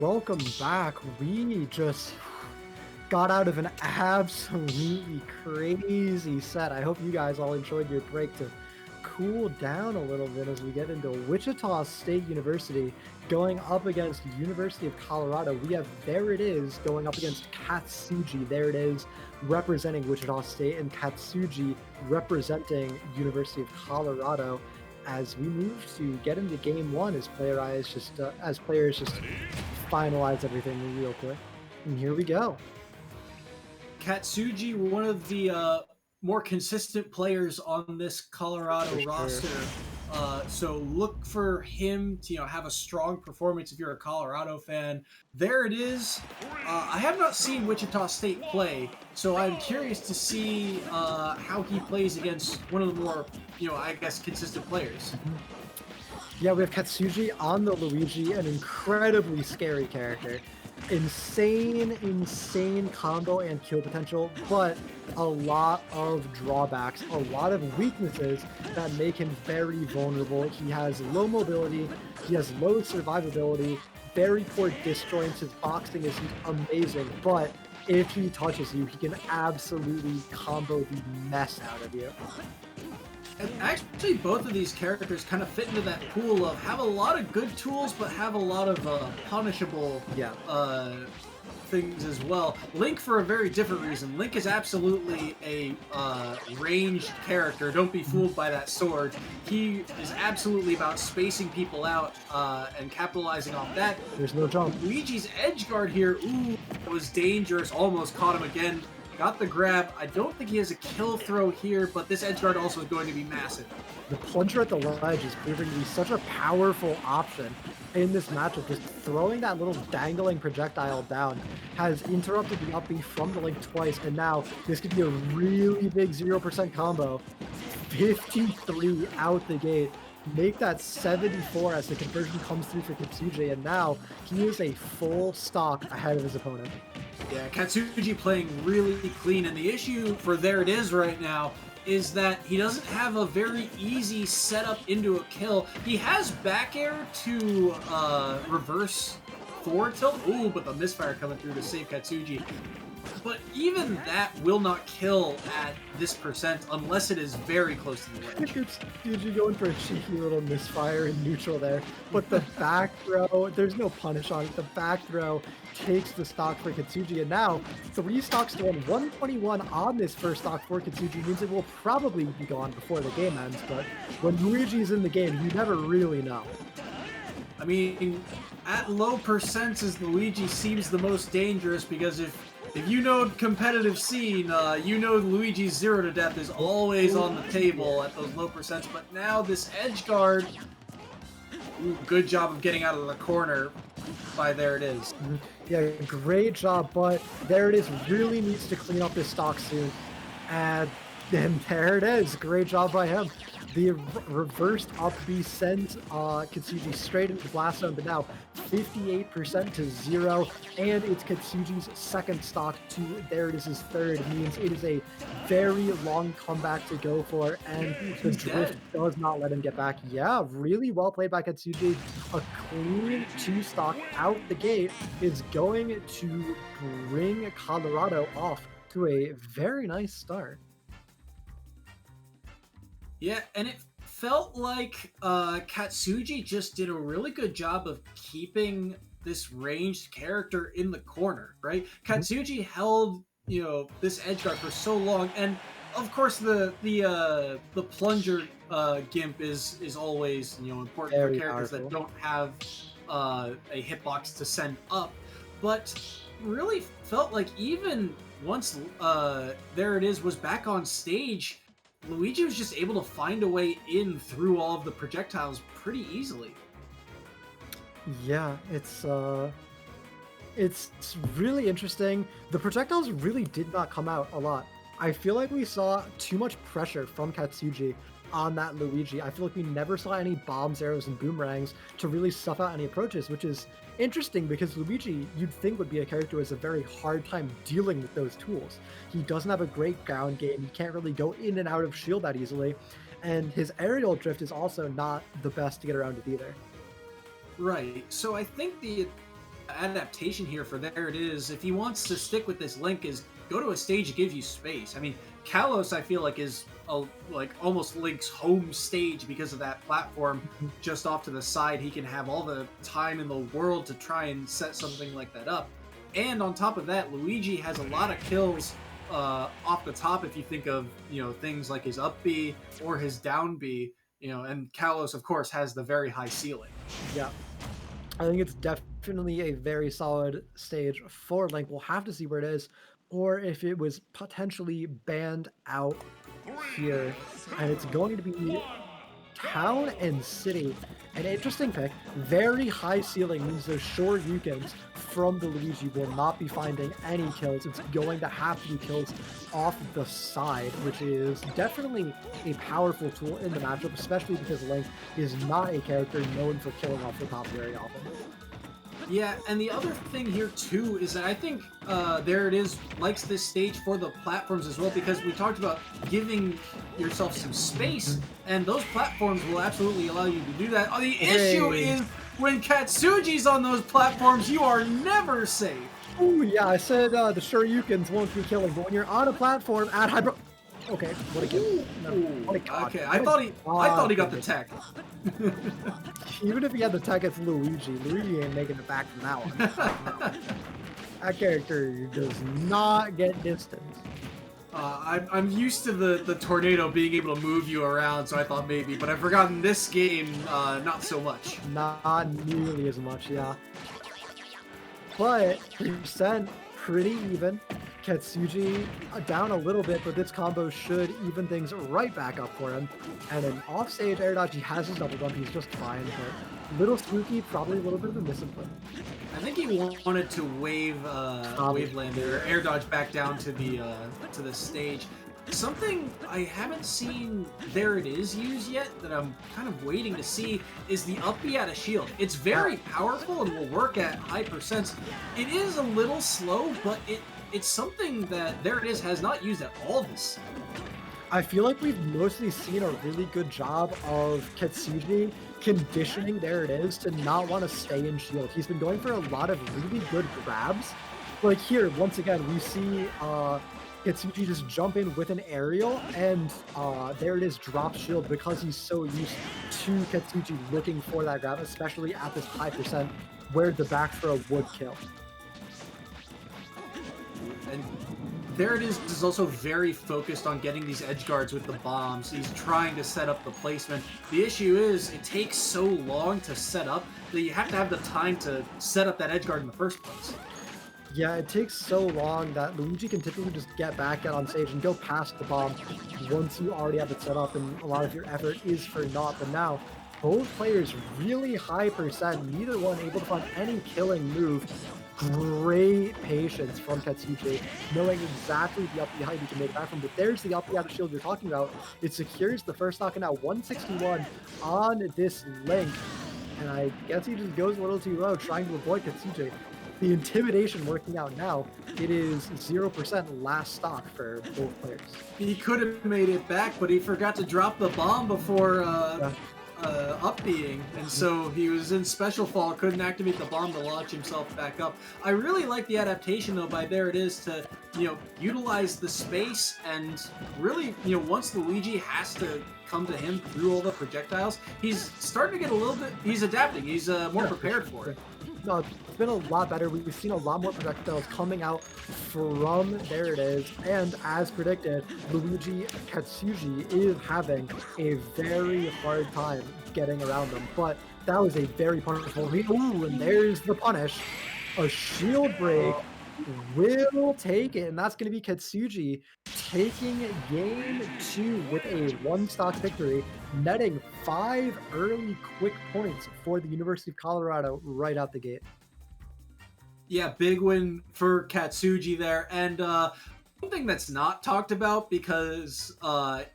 Welcome back. We just got out of an absolutely crazy set. I hope you guys all enjoyed your break to cool down a little bit as we get into Wichita State University going up against University of Colorado. We have There It Is going up against Katsuji. There It Is representing Wichita State and Katsuji representing University of Colorado. As we move to get into game one, as players just finalize everything real quick. And here we go. Katsuji, one of the more consistent players on this Colorado roster. So look for him to have a strong performance if you're a Colorado fan. There it is. I have not seen Wichita State play, so I'm curious to see how he plays against one of the more, I guess, consistent players. Yeah, we have Katsuji on the Luigi, an incredibly scary character. Insane combo and kill potential, but a lot of drawbacks, a lot of weaknesses that make him very vulnerable. He has low mobility, he has low survivability, very poor disjoints. His boxing is amazing, but if he touches you, he can absolutely combo the mess out of you. And actually, both of these characters kind of fit into that pool of have a lot of good tools, but have a lot of punishable things as well. Link, for a very different reason. Link is absolutely a ranged character. Don't be fooled by that sword. He is absolutely about spacing people out and capitalizing off that. There's no jump. Luigi's edge guard here, was dangerous. Almost caught him again. Got the grab. I don't think he has a kill throw here, but this edge guard also is going to be massive. The plunger at the ledge is proving to be such a powerful option in this matchup. Just throwing that little dangling projectile down has interrupted the up B from the Link twice, and now this could be a really big 0% combo. 53 out the gate. Make that 74 as the conversion comes through for Katsuji, and now he is a full stock ahead of his opponent. Yeah, Katsuji playing really clean, and the issue for There It Is right now is that he doesn't have a very easy setup into a kill. He has back air to reverse forward tilt. Ooh, but the misfire coming through to save Katsuji. But even that will not kill at this percent unless it is very close to the ledge. Katsuji going for a cheeky little misfire in neutral there. But the back throw, there's no punish on it. The back throw takes the stock for Katsuji, and now 3 stocks to 121 on this first stock for Katsuji means it will probably be gone before the game ends, but when Luigi's in the game, you never really know. I mean, at low percents, Luigi seems the most dangerous, because if you know competitive scene, you know Luigi's 0 to death is always on the table at those low percents, but now this edge guard, good job of getting out of the corner by There It Is. Yeah, great job, but There It Is really needs to clean up his stock soon. And there it is. Great job by him. The reversed up B sends Katsuji straight into the blast zone, but now 58% to 0, and it's Katsuji's second stock to There It Is his third. It means it is a very long comeback to go for, and the drift does not let him get back. Yeah, really well played by Katsuji. A clean 2 stock out the gate is going to bring Colorado off to a very nice start. Yeah, and it felt like Katsuji just did a really good job of keeping this ranged character in the corner, right? Katsuji held, this edge guard for so long, and of course the plunger gimp is always important Very for characters powerful. that don't have a hitbox to send up, but really felt like even once There It Is was back on stage, Luigi was just able to find a way in through all of the projectiles pretty easily. Yeah, it's really interesting. The projectiles really did not come out a lot. I feel like we saw too much pressure from Katsuji on that Luigi. I feel like we never saw any bombs, arrows, and boomerangs to really stuff out any approaches, which is interesting because Luigi, you'd think, would be a character who has a very hard time dealing with those tools. He doesn't have a great ground game. He can't really go in and out of shield that easily. And his aerial drift is also not the best to get around with either. Right. So I think the adaptation here for There It Is, if he wants to stick with this link, is go to a stage that gives you space. I mean, Kalos, I feel like, is like almost Link's home stage because of that platform just off to the side. He can have all the time in the world to try and set something like that up. And on top of that, Luigi has a lot of kills off the top if you think of, things like his up B or his down B, and Kalos, of course, has the very high ceiling. Yeah. I think it's definitely a very solid stage for Link. We'll have to see where it is, or if it was potentially banned out here. And it's going to be Town and City. An interesting pick. Very high ceiling means those Shoryukens from the Luigi will not be finding any kills. It's going to have to be kills off the side, which is definitely a powerful tool in the matchup, especially because Link is not a character known for killing off the top very often. Yeah, and the other thing here too is that I think There It Is likes this stage for the platforms as well, because we talked about giving yourself some space, and those platforms will absolutely allow you to do that. The issue is when Katsuji's on those platforms, you are never safe. Oh yeah, I said the Shoryukens won't be killing, but when you're on a platform at high okay, what a kill. No, what a god. Okay, I thought he got the tech. Even if he had the tech, it's Luigi. Luigi ain't making it back from that one. That character does not get distance. I'm used to the tornado being able to move you around, so I thought maybe, but I've forgotten this game, not so much. Not nearly as much, yeah. But percent pretty even. Katsuji down a little bit, but this combo should even things right back up for him. And an offstage air dodge, he has his double jump, he's just fine. But little spooky, probably a little bit of a misinput. I think he wanted to wave land or air dodge back down to the stage. Something I haven't seen There It Is use yet that I'm kind of waiting to see is the up B out of shield. It's very powerful and will work at high percents. It is a little slow, but it's something that There It Is has not used at all this season. I feel like we've mostly seen a really good job of Katsuji conditioning There It Is to not want to stay in shield. He's been going for a lot of really good grabs. Like here, once again, we see Katsuji just jump in with an aerial, and There It Is drop shield because he's so used to Katsuji looking for that grab, especially at this high percent where the back throw would kill. And There It Is also very focused on getting these edge guards with the bombs. He's trying to set up the placement. The issue is it takes so long to set up that you have to have the time to set up that edge guard in the first place. Yeah, it takes so long that Luigi can typically just get back out on stage and go past the bomb once you already have it set up, and a lot of your effort is for naught. But now, both players really high percent, neither one able to find any killing move. Great patience from Katsuji, knowing exactly the up B height he can make back from. But there's the up B out of shield you're talking about. It secures the first knock, and now 161 on this Link. And I guess he just goes a little too low, trying to avoid Katsuji. The intimidation working out now. It is 0% last stock for both players. He could have made it back, but he forgot to drop the bomb before up-being, and so he was in special fall, couldn't activate the bomb to launch himself back up. I really like the adaptation, though, by There It Is to, utilize the space, and really, once Luigi has to come to him through all the projectiles, he's starting to get a little bit, he's adapting, he's more prepared for it. No, it's been a lot better. We've seen a lot more projectiles coming out from There It Is, and as predicted, Luigi Katsuji is having a very hard time getting around them. But that was a very punishable read. Ooh, and there's the punish. A shield break will take it, and that's going to be Katsuji taking game 2 with a one-stock victory, netting 5 early quick points for the University of Colorado right out the gate. Yeah, big win for Katsuji there, and one thing that's not talked about, because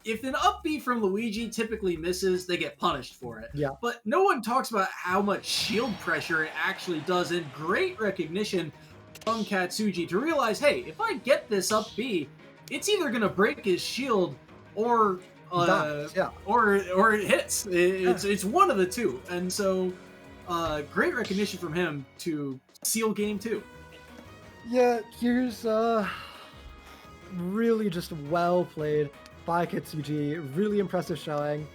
if an up B from Luigi typically misses, they get punished for it. Yeah. But no one talks about how much shield pressure it actually does, and great recognition from Katsuji to realize, hey, if I get this up B, it's either gonna break his shield or or it hits. It's one of the two, and so great recognition from him to seal game too. Yeah, here's really just well played by Kitsuji. Really impressive showing.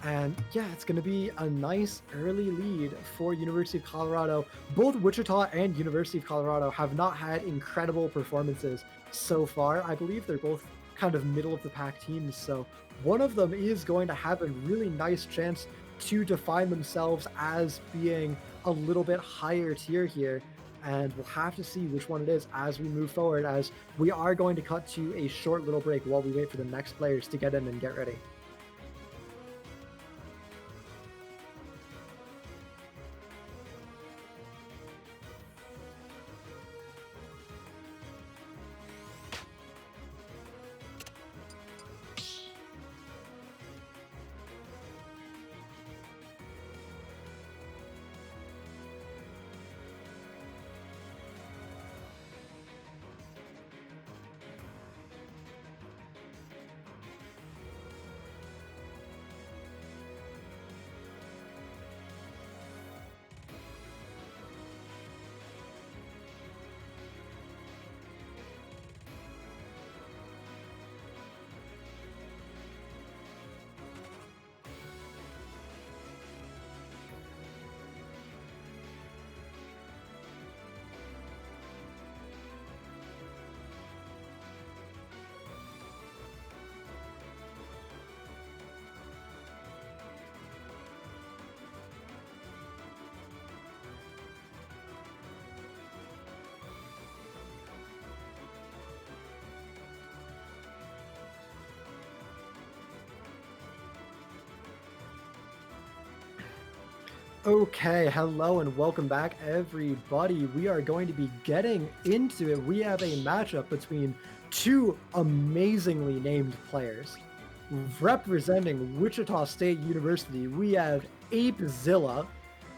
And yeah, it's going to be a nice early lead for University of Colorado. Both Wichita and University of Colorado have not had incredible performances so far. I believe they're both kind of middle of the pack teams. So one of them is going to have a really nice chance to define themselves as being a little bit higher tier here. And we'll have to see which one it is as we move forward, as we are going to cut to a short little break while we wait for the next players to get in and get ready. Okay, hello and welcome back, everybody. We are going to be getting into it. We have a matchup between two amazingly named players. Representing Wichita State University, we have Apezilla,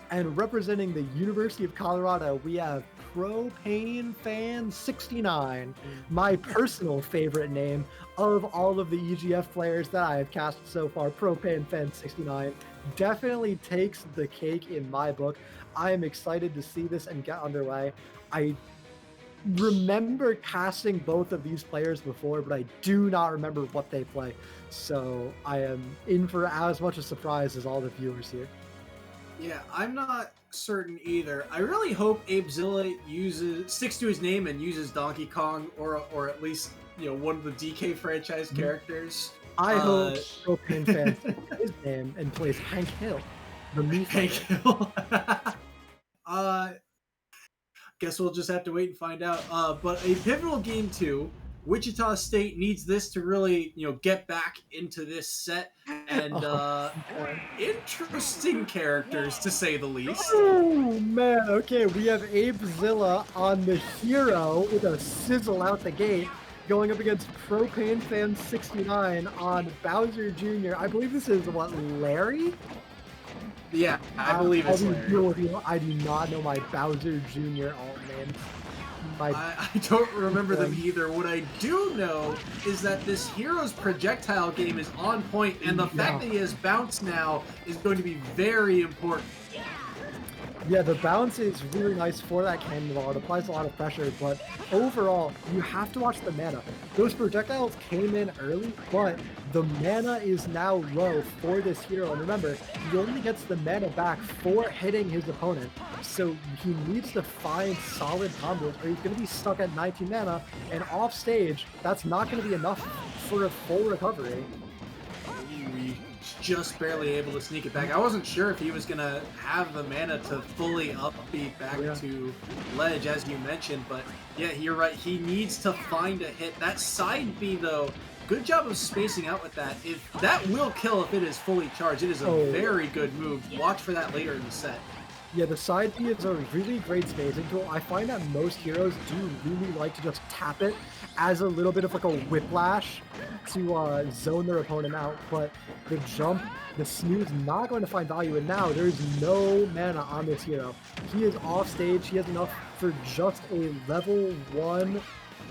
and representing the University of Colorado, we have Propane Fan 69, my personal favorite name of all of the EGF players that I have cast so far. Propane Fan 69 definitely takes the cake in my book. I am excited to see this and get underway. I remember casting both of these players before, but I do not remember what they play. So I am in for as much a surprise as all the viewers here. Yeah, I'm not certain either. I really hope Apezilla sticks to his name and uses Donkey Kong or at least, you know, one of the DK franchise characters. I hope Propane Fan takes his name and plays Hank Hill, the Mii Hank Hill. Guess we'll just have to wait and find out. But a pivotal game too. Wichita State needs this to really, you know, get back into this set, and interesting characters to say the least. Oh man, okay, we have Apezilla on the hero with a sizzle out the gate, going up against Propane Fan 69 on Bowser Jr. I believe this is what, Larry? Yeah, I believe it's Larry. I do not know my Bowser Jr. alt name. I don't remember them either. What I do know is that this hero's projectile game is on point, and the fact that he has bounce now is going to be very important. Yeah, the bounce is really nice for that cannonball. It applies a lot of pressure, but overall, you have to watch the mana. Those projectiles came in early, but the mana is now low for this hero. And remember, he only gets the mana back for hitting his opponent. So he needs to find solid combos, or he's going to be stuck at 19 mana, and off stage, that's not going to be enough for a full recovery. Just barely able to sneak it back. I wasn't sure if he was going to have the mana to fully upbeat back to ledge, as you mentioned, but yeah, you're right. He needs to find a hit. That side B, though, good job of spacing out with that. That will kill if it is fully charged. It is a very good move. Watch for that later in the set. Yeah, the side B is a really great spacing tool. I find that most heroes do really like to just tap it as a little bit of like a whiplash to zone their opponent out, but the jump, the snooze, not going to find value, and now there's no mana on this hero. He is off stage. He has enough for just a level 1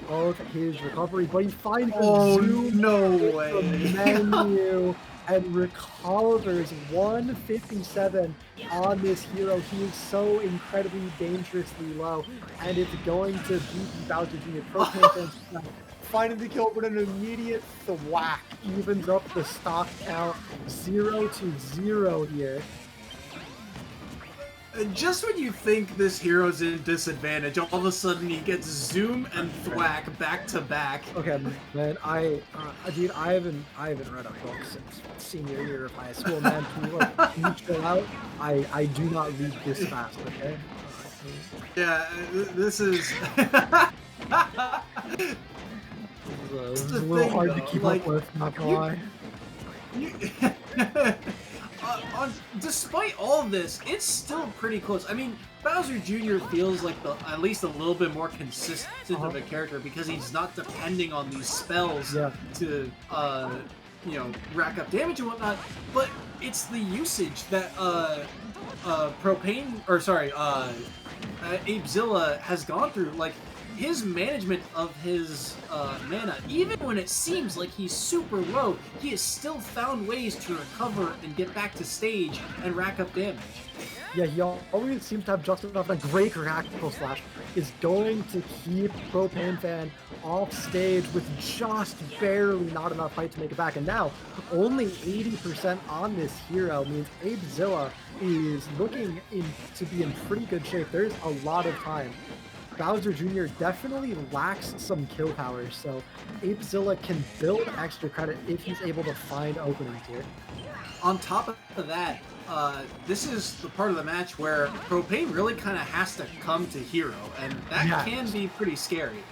of his recovery, but he finds no way. the menu. and recovers 157 on this hero. He is so incredibly dangerously low, and it's going to beat Bowser Jr. Propane fans finding the kill, but an immediate thwack evens up the stock count 0-0 here. Just when you think this hero's in disadvantage, all of a sudden he gets Zoom and Thwack back to back. Okay, man, dude, I haven't read a book since senior year of high school, man. Can you chill out? I do not read this fast, okay? Yeah, this is. This is a little hard to keep up with, not gonna lie. Despite all of this, it's still pretty close. I mean, Bowser Jr. feels like at least a little bit more consistent of a character because he's not depending on these spells to, rack up damage and whatnot. But it's the usage that Apezilla has gone through. Like, his management of his mana, even when it seems like he's super low, he has still found ways to recover and get back to stage and rack up damage. Yeah, he always seems to have just enough. A great Reactical Slash is going to keep Propane Fan off stage with just barely not enough height to make it back. And now, only 80% on this hero means Apezilla is looking to be in pretty good shape. There's a lot of time. Bowser Jr. definitely lacks some kill power, so Apezilla can build extra credit if he's able to find openings here. On top of that, this is the part of the match where Propane really kind of has to come to hero, and that can be pretty scary.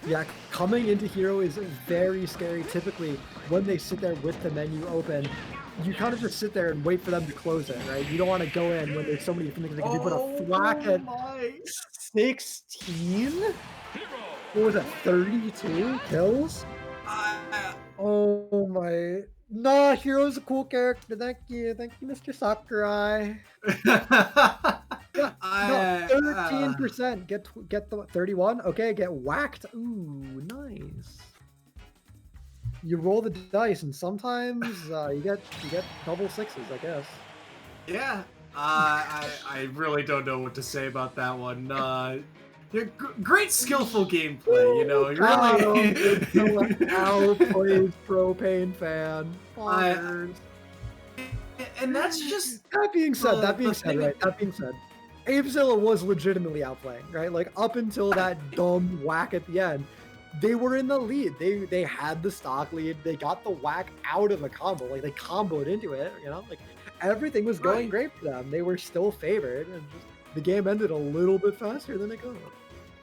Yeah, coming into hero is very scary. Typically, when they sit there with the menu open, you kind of just sit there and wait for them to close it, right? You don't want to go in when there's so many things they can do, but a thwack at 16? What was it, 32 kills? Oh my... Nah, Hero's a cool character. Thank you, Mr. Sakurai. Yeah, no, 13%. Get the 31. Okay, get whacked. Ooh, nice. You roll the dice, and sometimes you get double sixes, I guess. Yeah, I really don't know what to say about that one. Great skillful gameplay, you know. Really outplays Propane Fan. And that's just that being said, Apezilla was legitimately outplaying, right? Like up until that dumb whack at the end, they were in the lead. They had the stock lead. They got the whack out of the combo. Like they comboed into it, you know. Like everything was going great for them. They were still favored, and just, the game ended a little bit faster than it could.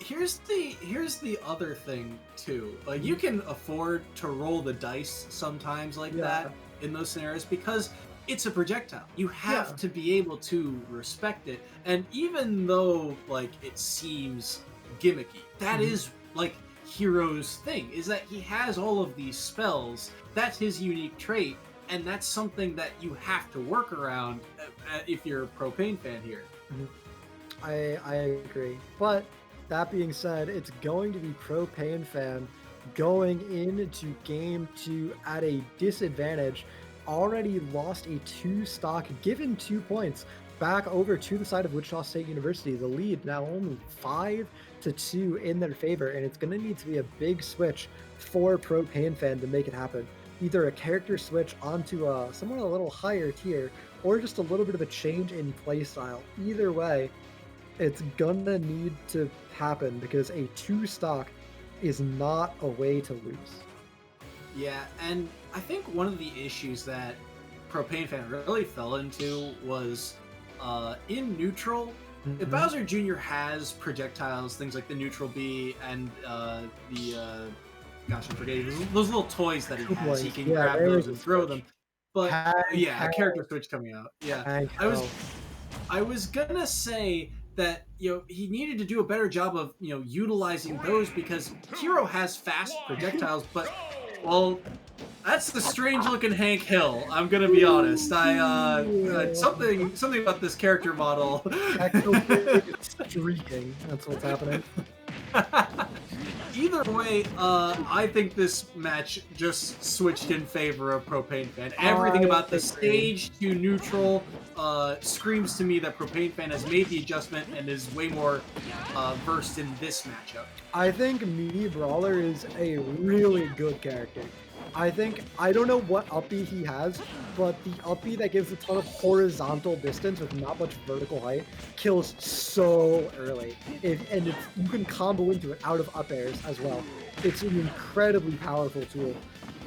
Here's the other thing too. Like you can afford to roll the dice sometimes like that in those scenarios because it's a projectile. You have to be able to respect it. And even though like it seems gimmicky, that is like Hero's thing, is that he has all of these spells. That's his unique trait, and that's something that you have to work around if you're a Propane Fan here. I agree. But that being said, it's going to be Propane Fan going into game 2 at a disadvantage. Already lost a 2 stock, given 2 points back over to the side of Wichita State University. The lead now only 5-2 in their favor, and it's going to need to be a big switch for Propane Fan to make it happen. Either a character switch onto someone a little higher tier, or just a little bit of a change in playstyle. Either way, it's gonna need to happen because a 2 stock is not a way to lose. Yeah, and I think one of the issues that Propane Fan really fell into was in neutral. If Bowser Jr. has projectiles, things like the neutral B and gosh, I'm forgetting those little toys that he has. He can grab those and throw them. But a character switch coming out. Yeah, I was gonna say that he needed to do a better job of utilizing those because Hero has fast projectiles, but well, that's the strange looking Hank Hill. I'm gonna be honest. Something about this character model. Streaking. That's what's happening. Either way, I think this match just switched in favor of Propane Fan. Everything about the agree. stage to neutral screams to me that Propane Fan has made the adjustment and is way more versed in this matchup. I think Mini Brawler is a really good character. I don't know what up B he has, but the up B that gives a ton of horizontal distance with not much vertical height kills so early. You can combo into it out of up airs as well. It's an incredibly powerful tool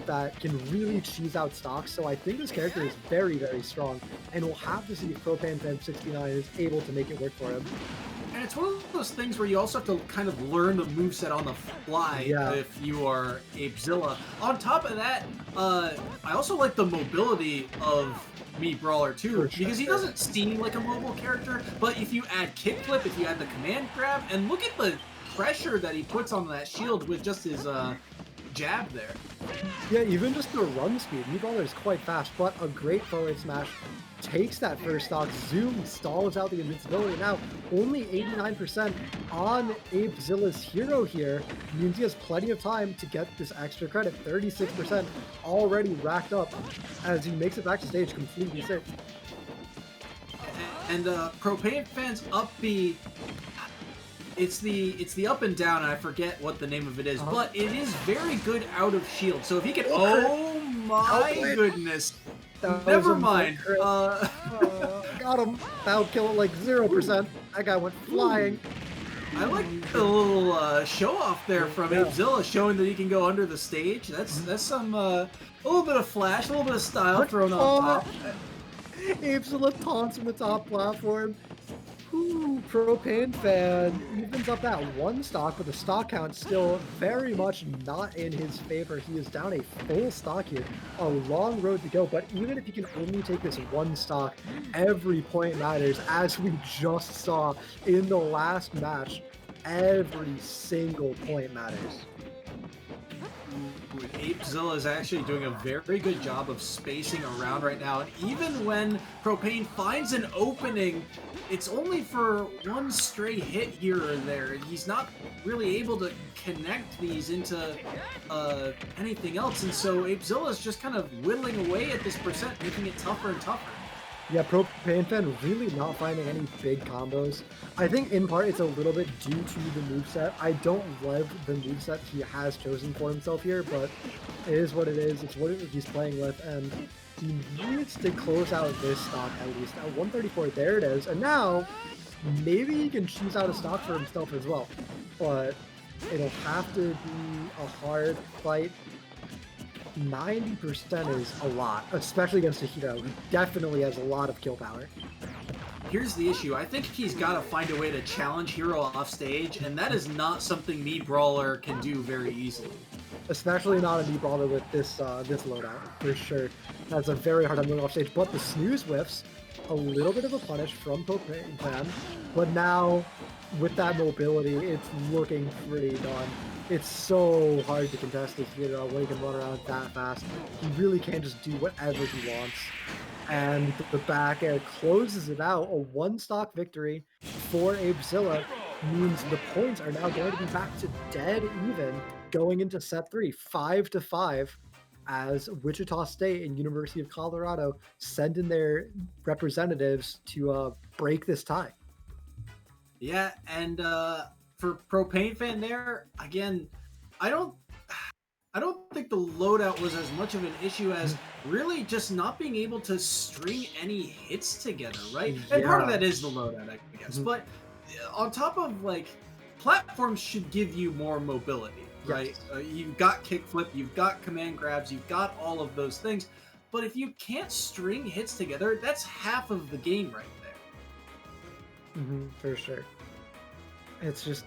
that can really cheese out stocks, so I think this character is very, very strong, and we'll have to see if Propane Fan 69 is able to make it work for him. And it's one of those things where you also have to kind of learn the moveset on the fly if you are Apezilla. On top of that, I also like the mobility of Me Brawler too, because he doesn't seem like a mobile character, but if you add kickflip, if you add the command grab, and look at the pressure that he puts on that shield with just his jab there. Yeah, even just the run speed. Me Brawler is quite fast, but a great forward smash takes that first stock, Zoom stalls out the invincibility. Now, only 89% on Apezilla's hero here means he has plenty of time to get this extra credit. 36% already racked up as he makes it back to stage completely safe. And Propane Fan's up B, it's the up and down, and I forget what the name of it is, but it is very good out of shield. So if he can, oh my goodness. Never mind. Got him. That'll kill it like 0%. That guy went flying. I like the little show off there from Apezilla, showing that he can go under the stage. That's some a little bit of flash, a little bit of style thrown on top. Apezilla taunts from the top platform. Ooh, Propane Fan evens up that one stock, but the stock count still very much not in his favor. He is down a full stock here. A long road to go, but even if he can only take this one stock, every point matters, as we just saw in the last match. Every single point matters. Apezilla is actually doing a very good job of spacing around right now, and even when Propane finds an opening, it's only for one stray hit here or there. He's not really able to connect these into anything else, and so Apezilla is just kind of whittling away at this percent, making it tougher and tougher. Yeah, Propane Fan really not finding any big combos. I think in part it's a little bit due to the moveset. I don't love the moveset he has chosen for himself here, but it is what it is. It's what he's playing with, and he needs to close out this stock at least. At 134, there it is. And now, maybe he can choose out a stock for himself as well. But it'll have to be a hard fight. 90% is a lot, especially against a hero who definitely has a lot of kill power. Here's the issue. I think he's got to find a way to challenge Hero off stage, and that is not something Me Brawler can do very easily. Especially not a Me Brawler with this this loadout, for sure. That's a very hard time going off stage, but the snooze whiffs, a little bit of a punish from Propane Fan, but now with that mobility, it's looking pretty done. It's so hard to contest this hero when he can run around that fast. He really can just do whatever he wants. And the back air closes it out. A one-stock victory for Apezilla means the points are now going to be back to dead even going into set 3, 5-5, as Wichita State and University of Colorado send in their representatives to break this tie. Yeah, and for Propane Fan there, again, I don't think the loadout was as much of an issue as really just not being able to string any hits together, right? Yeah. And part of that is the loadout, I guess. Mm-hmm. But on top of, like, platforms should give you more mobility, right? Yes. You've got kickflip, you've got command grabs, you've got all of those things. But if you can't string hits together, that's half of the game right there. For sure. It's just,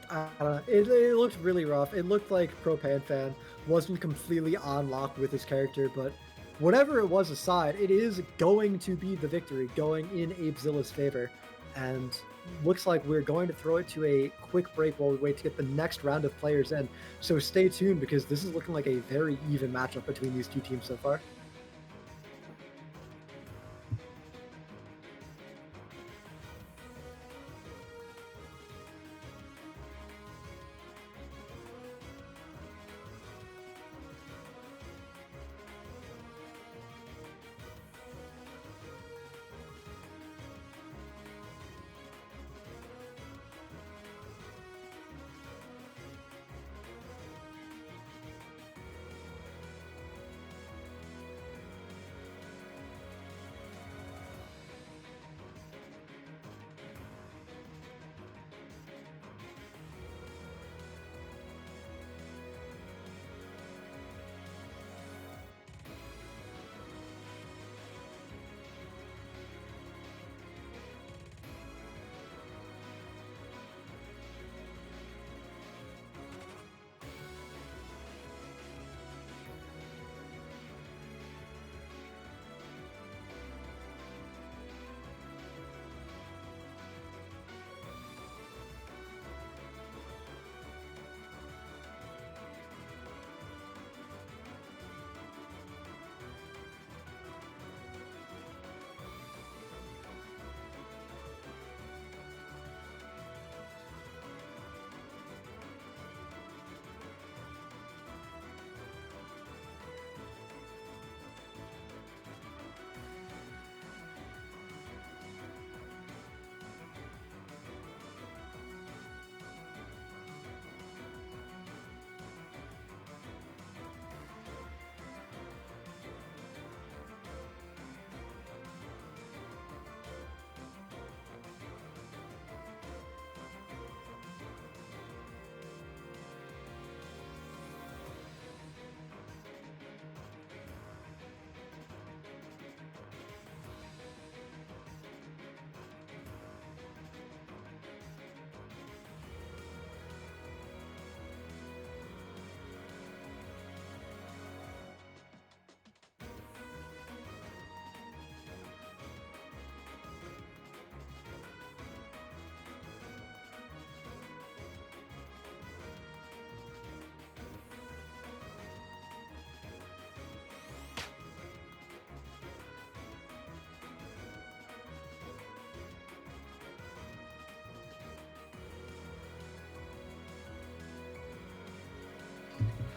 it looked really rough. It looked like Propane Fan wasn't completely on lock with his character, but whatever it was aside, it is going to be the victory, going in Apezilla's favor. And looks like we're going to throw it to a quick break while we wait to get the next round of players in. So stay tuned, because this is looking like a very even matchup between these two teams so far.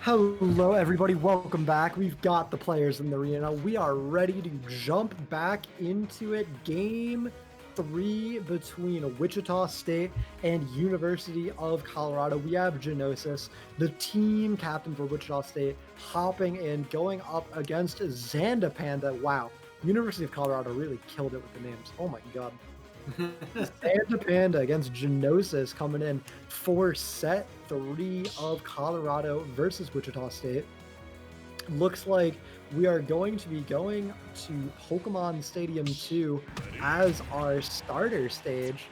Hello, everybody. Welcome back. We've got the players in the arena. We are ready to jump back into it. Game 3 between Wichita State and University of Colorado. We have Genosis, the team captain for Wichita State, hopping in, going up against Xanda Panda. Wow. University of Colorado really killed it with the names. Oh my god. Xanda Panda against Genosis coming in for set 3 of Colorado versus Wichita State. Looks like we are going to be going to Pokemon Stadium 2 as our starter stage.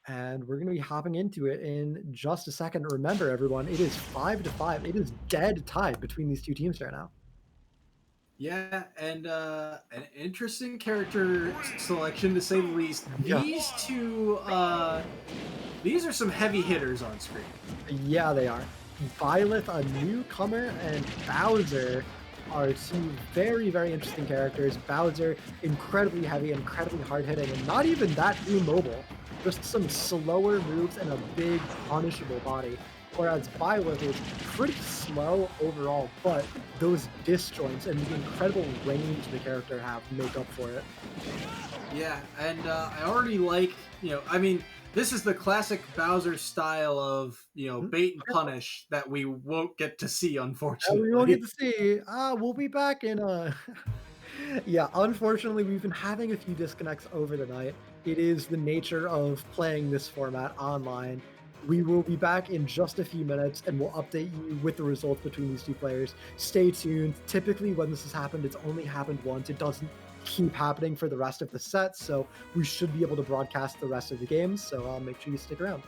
And we're going to be hopping into it in just a second. Remember, everyone, it is 5-5. It is dead tied between these two teams right now. Yeah, and an interesting character selection to say the least. Yeah. These are some heavy hitters on screen. Yeah, they are. Byleth, a newcomer, and Bowser are two very, very interesting characters. Bowser, incredibly heavy, incredibly hard-hitting, and not even that immobile. Just some slower moves and a big, punishable body. Whereas Byleth is pretty slow overall, but those disjoints and the incredible range the character have make up for it. Yeah, and I already like, I mean, this is the classic Bowser style of, bait and punish that we won't get to see, unfortunately. We won't get to see. We'll be back in Yeah, unfortunately, we've been having a few disconnects over the night. It is the nature of playing this format online. We will be back in just a few minutes, and we'll update you with the results between these two players. Stay tuned. Typically, when this has happened, it's only happened once. It doesn't keep happening for the rest of the set, so we should be able to broadcast the rest of the games, so make sure you stick around.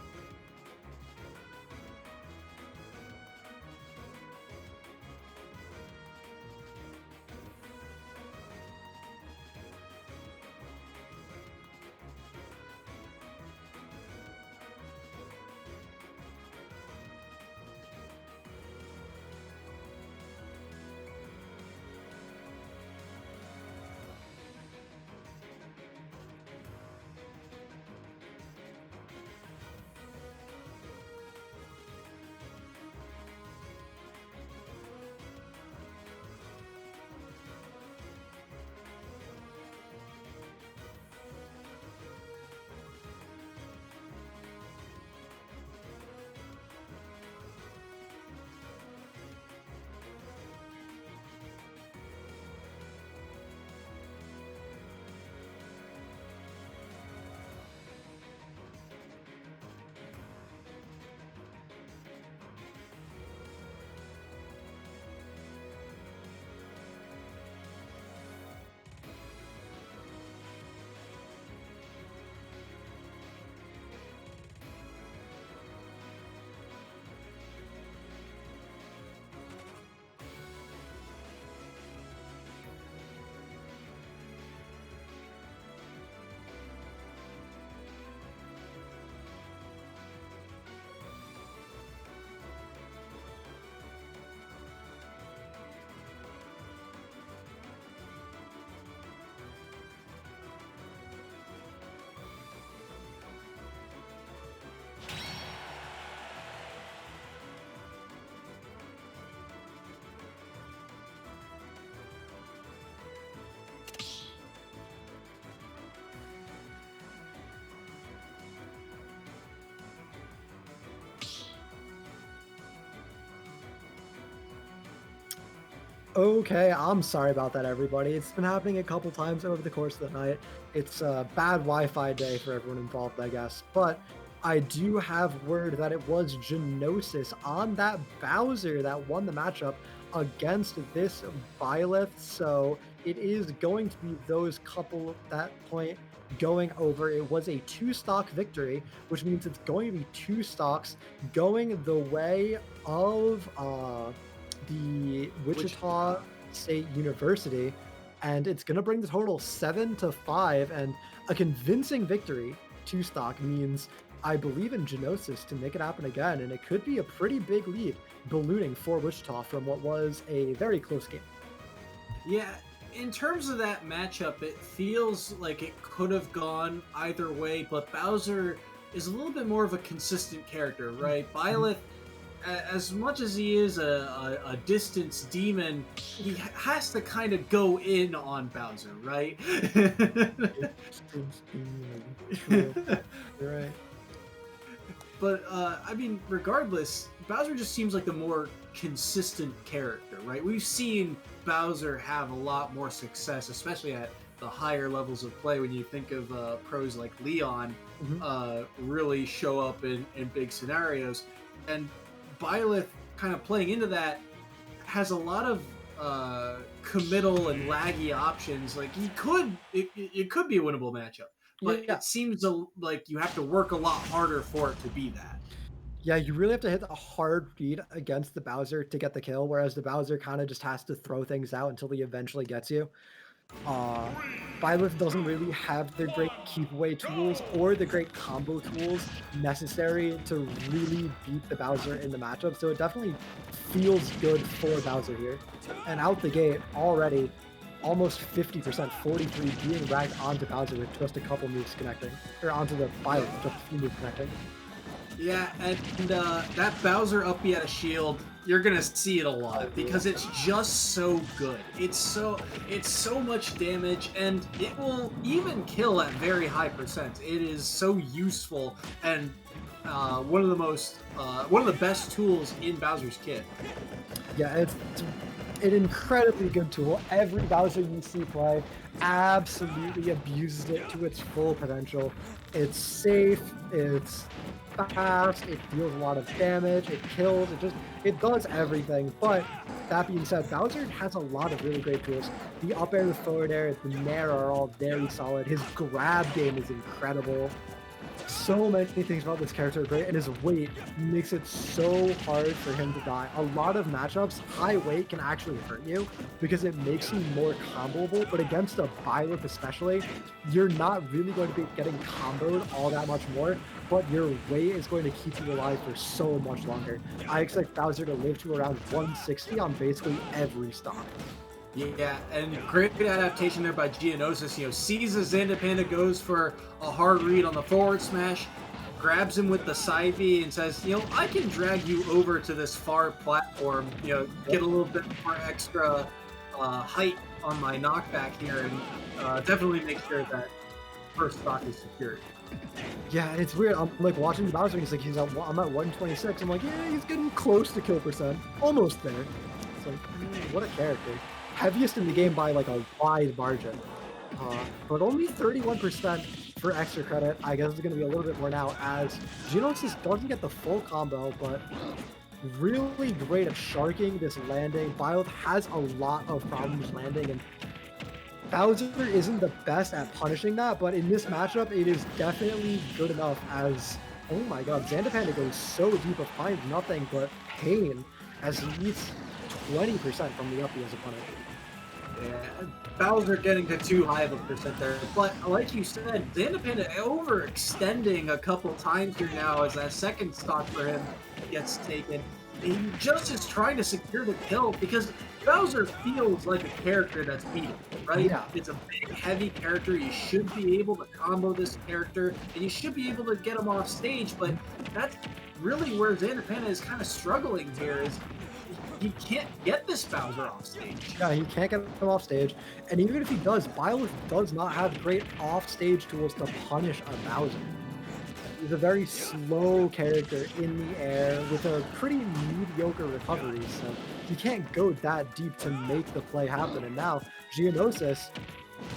Okay, I'm sorry about that, everybody. It's been happening a couple times over the course of the night. It's a bad Wi-Fi day for everyone involved, I guess. But I do have word that it was Genosis on that Bowser that won the matchup against this Byleth. So it is going to be those couple at that point going over. It was a 2-stock victory, which means it's going to be 2 stocks going the way of the Wichita State University, and it's going to bring the total 7-5, and a convincing victory. 2-stock means I believe in Genosis to make it happen again, and it could be a pretty big lead ballooning for Wichita from what was a very close game. Yeah, in terms of that matchup, it feels like it could have gone either way, but Bowser is a little bit more of a consistent character, right? Byleth as much as he is a distance demon, he has to kind of go in on Bowser, right? True. You're right. But I mean, regardless, Bowser just seems like the more consistent character, right? We've seen Bowser have a lot more success, especially at the higher levels of play. When you think of pros like Leon, Mhm. really show up in big scenarios, and Byleth kind of playing into that has a lot of committal and laggy options. Like it could be a winnable matchup, but Yeah. it seems like you have to work a lot harder for it to be that. Yeah, you really have to hit a hard read against the Bowser to get the kill, whereas the Bowser kind of just has to throw things out until he eventually gets you. Uh, Byleth doesn't really have the great keep away tools or the great combo tools necessary to really beat the Bowser in the matchup, so it definitely feels good for Bowser here. And out the gate, already almost 50%, 43 being racked onto Bowser with just a couple moves connecting, or onto the Byleth with just a few moves connecting. Yeah, and that Bowser up B at a shield, you're gonna see it a lot because it's just so good. It's so much damage, and it will even kill at very high percent. It is so useful and one of the best tools in Bowser's kit. Yeah, it's an incredibly good tool. Every Bowser you see play absolutely abuses it to its full potential. It's safe, it's fast, it deals a lot of damage, it kills, it does everything. But that being said, Bowser has a lot of really great tools. The up air, the forward air, the nair are all very solid. His grab game is incredible. So many things about this character are great, and his weight makes it so hard for him to die. A lot of matchups, high weight can actually hurt you because it makes him more comboable, but against a Byleth especially, you're not really going to be getting comboed all that much more, but your weight is going to keep you alive for so much longer. I expect Bowser to live to around 160 on basically every stock. Yeah, and great adaptation there by Geonosis. Sees as Xander Panda goes for a hard read on the forward smash, grabs him with the side B and says, I can drag you over to this far platform, get a little bit more extra height on my knockback here, and definitely make sure that first stock is secured. Yeah, it's weird. I'm like watching Bowser. I'm at 126. I'm like, yeah, he's getting close to kill percent, almost there. It's like, what a character. Heaviest in the game by like a wide margin, but only 31% for extra credit. I guess it's going to be a little bit more now as Geonosis doesn't get the full combo, but really great at sharking this landing. Byleth has a lot of problems landing, and Bowser isn't the best at punishing that, but in this matchup, it is definitely good enough as, oh my god, Xandapanda goes so deep of finds nothing but pain as he eats 20% from the up as a punish. Yeah, Bowser getting to too high of a percent there. But like you said, Xandapanda overextending a couple times here now as that second stock for him gets taken. He just is trying to secure the kill because Bowser feels like a character that's beatable, right? Yeah. It's a big, heavy character. You should be able to combo this character, and you should be able to get him off stage, but that's really where Xandapanda is kind of struggling here is he can't get this Bowser off stage. Yeah, he can't get him off stage, and even if he does, Byleth does not have great off-stage tools to punish a Bowser. He's a very slow character in the air with a pretty mediocre recovery, so he can't go that deep to make the play happen. And now, Geonosis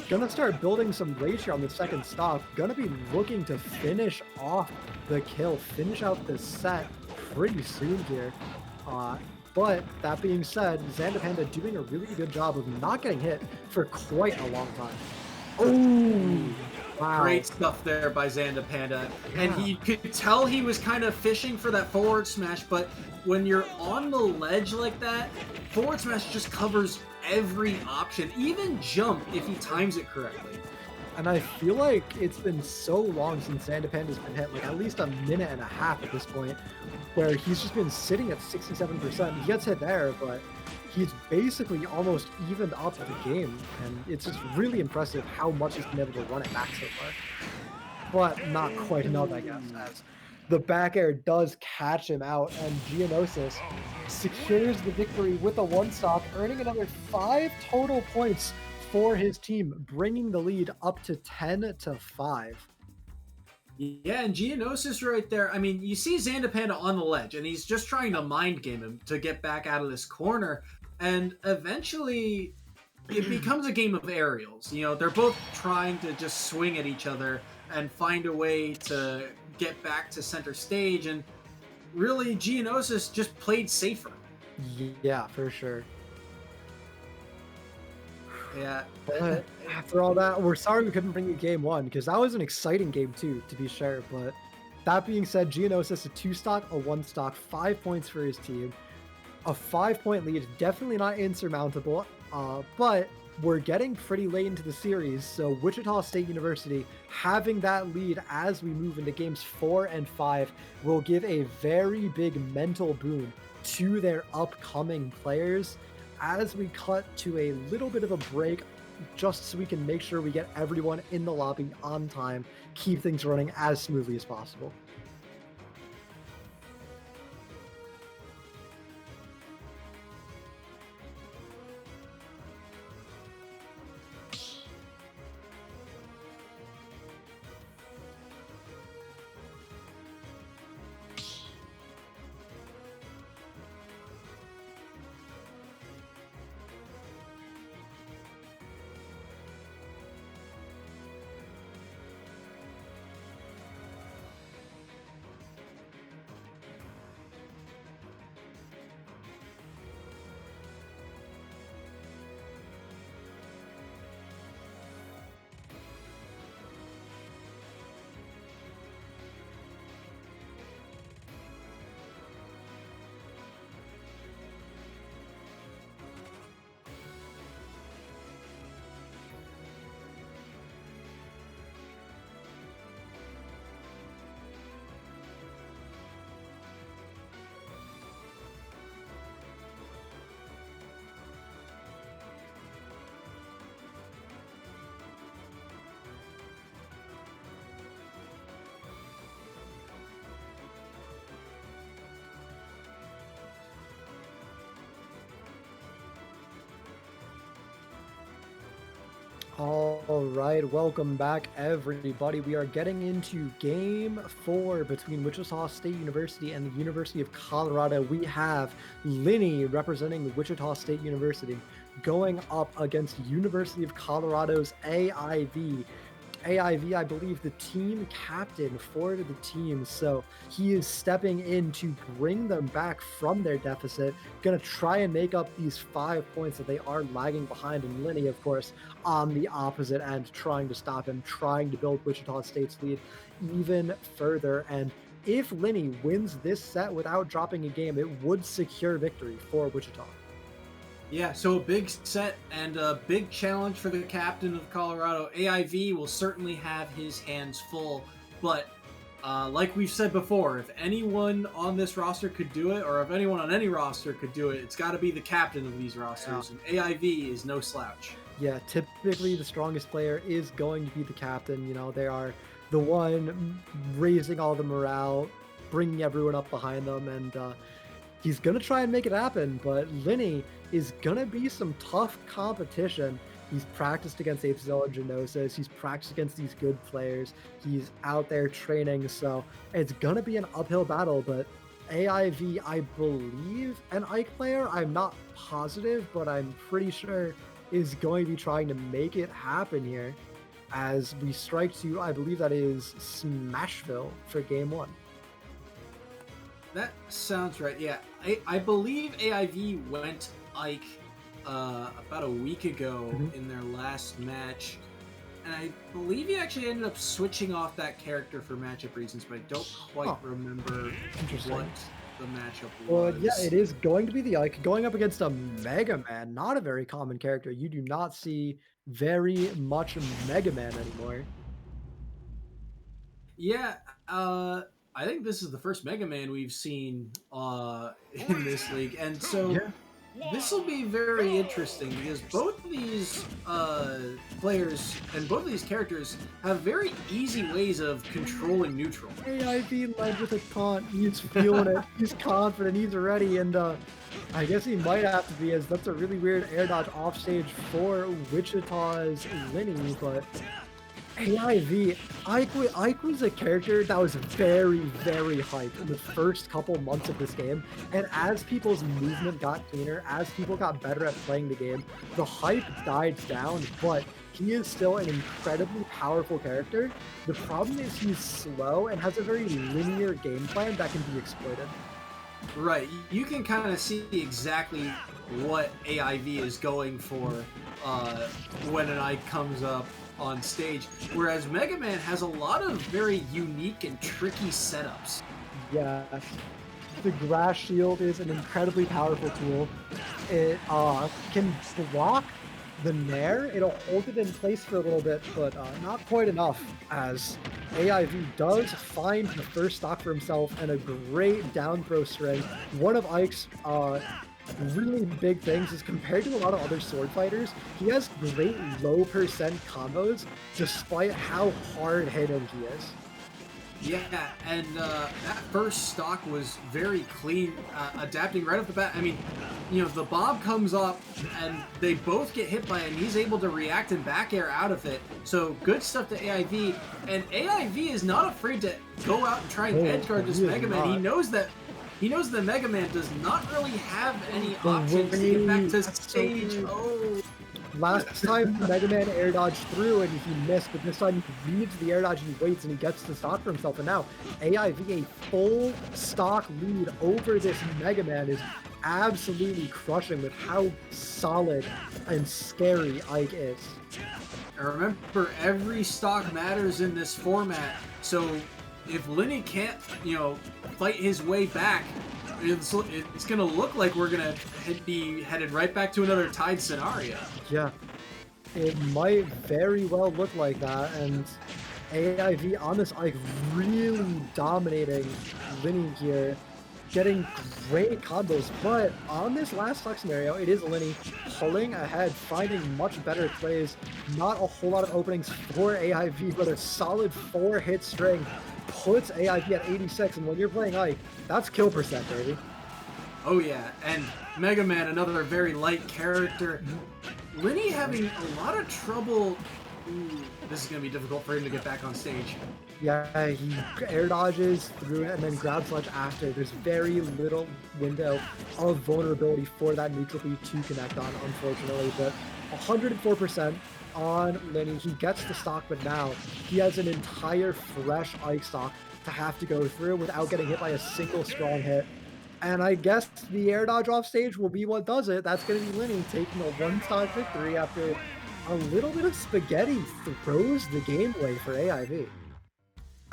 gonna start building some rage here on the second stock, gonna be looking to finish off the kill, finish out this set pretty soon here. But that being said, Xandapanda doing a really good job of not getting hit for quite a long time. Oh, wow. Great stuff there by Xandapanda. Yeah. And he could tell he was kind of fishing for that forward smash, but when you're on the ledge like that, forward smash just covers every option, even jump if he times it correctly. And I feel like it's been so long since Xandapanda's been hit, like at least a minute and a half at this point, where he's just been sitting at 67%. He gets hit there, but he's basically almost evened up the game, and it's just really impressive how much he's been able to run it back so far. But not quite enough, I guess, as The back air does catch him out, and Geonosis secures the victory with a one stock, earning another 5 total points for his team, bringing the lead up to 10-5. Yeah, and Geonosis right there. I mean, you see Xandapanda on the ledge, and he's just trying to mind game him to get back out of this corner. And eventually, it becomes a game of aerials. You know, they're both trying to just swing at each other and find a way to get back to center stage. And really, Geonosis just played safer. Yeah, for sure. Yeah. But after all that, we're sorry we couldn't bring you game one because that was an exciting game too, to be sure. But that being said, Geonosis a 2 stock, a 1 stock, 5 points for his team. A 5 point lead, definitely not insurmountable, but we're getting pretty late into the series, so Wichita State University having that lead as we move into games 4 and 5 will give a very big mental boon to their upcoming players as we cut to a little bit of a break just so we can make sure we get everyone in the lobby on time, keep things running as smoothly as possible. All right, welcome back, everybody. We are getting into game 4 between Wichita State University and the University of Colorado. We have Linny representing Wichita State University going up against University of Colorado's AIV. AIV, I believe, the team captain for the team. So he is stepping in to bring them back from their deficit. Going to try and make up these 5 points that they are lagging behind. And Linny, of course, on the opposite end, trying to stop him, trying to build Wichita State's lead even further. And if Linny wins this set without dropping a game, it would secure victory for Wichita. Yeah, so a big set and a big challenge for the captain of Colorado. AIV will certainly have his hands full, but like we've said before, if anyone on this roster could do it, or if anyone on any roster could do it, it's got to be the captain of these rosters, and AIV is no slouch. Yeah, typically the strongest player is going to be the captain. You know, they are the one raising all the morale, bringing everyone up behind them, and he's going to try and make it happen, but Linny is going to be some tough competition. He's practiced against Apezilla and Genosis. He's practiced against these good players. He's out there training, so it's going to be an uphill battle, but AIV, I believe, an Ike player, I'm not positive, but I'm pretty sure is going to be trying to make it happen here as we strike to, I believe that is Smashville for game 1. That sounds right. Yeah, I believe AIV went Ike about a week ago in their last match, and I believe he actually ended up switching off that character for matchup reasons, but I don't quite remember what the matchup was. Well, yeah, it is going to be the Ike going up against a Mega Man, not a very common character. You do not see very much Mega Man anymore. Yeah, I think this is the first Mega Man we've seen in this league, and so This will be very interesting because both of these players and both of these characters have very easy ways of controlling neutral. AIV led with a taunt. He's feeling it. He's confident. He's ready. And I guess he might have to be, as that's a really weird air dodge off stage for Wichita's Linny. But AIV, Ike was a character that was very, very hyped in the first couple months of this game. And as people's movement got cleaner, as people got better at playing the game, the hype died down. But he is still an incredibly powerful character. The problem is he's slow and has a very linear game plan that can be exploited. Right, you can kind of see exactly what AIV is going for when an Ike comes up on stage, whereas Mega Man has a lot of very unique and tricky setups. Yeah, the grass shield is an incredibly powerful tool. It can block the Nair. It'll hold it in place for a little bit, but not quite enough, as AIV does find the first stock for himself and a great down throw string. One of Ike's really big things is, compared to a lot of other sword fighters, he has great low percent combos despite how hard hitting he is. Yeah, and that first stock was very clean, adapting right off the bat. I mean, you know, the bomb comes up and they both get hit by it, and he's able to react and back air out of it. So good stuff to AIV, and AIV is not afraid to go out and try and edge guard this Mega Man. He knows that Mega Man does not really have any options to get back to stage. Oh. Last time Mega Man air dodged through and he missed, but this time he reads the air dodge and he waits and he gets the stock for himself. And now AIV, a full stock lead over this Mega Man, is absolutely crushing with how solid and scary Ike is. And remember, every stock matters in this format, so if Linny can't, you know, fight his way back, it's going to look like we're going to be headed right back to another tied scenario. Yeah, it might very well look like that, and AIV on this Ike really dominating Linny here, getting great combos, but on this last stock scenario, it is Linny pulling ahead, finding much better plays, not a whole lot of openings for AIV, but a solid 4-hit string puts AIV at 86, and when you're playing Ike, that's kill percent, baby. Oh yeah, and Mega Man, another very light character. Linny having a lot of trouble. Ooh, this is going to be difficult for him to get back on stage. Yeah, he air dodges through it and then grab sledge after. There's very little window of vulnerability for that neutral B to connect on, unfortunately, but 104% on Linny. He gets the stock, but now he has an entire fresh Ike stock to have to go through without getting hit by a single strong hit. And I guess the air dodge off stage will be what does it. That's going to be Linny taking a one-stock victory after a little bit of spaghetti throws the game away for AIV.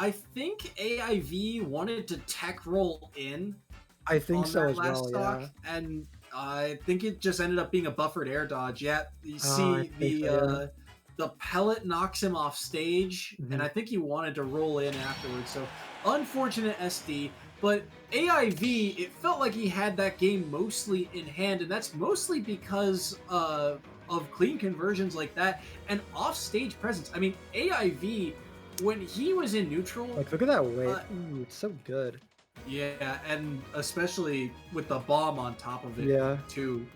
I think AIV wanted to tech roll in. I think so as well, stock, yeah. And I think it just ended up being a buffered air dodge. Yeah, you see the pellet knocks him off stage, and I think he wanted to roll in afterwards. So unfortunate SD, but AIV, it felt like he had that game mostly in hand, and that's mostly because of clean conversions like that and off-stage presence. I mean, AIV, when he was in neutral... Like, look at that weight. Ooh, it's so good. Yeah, and especially with the bomb on top of it, too.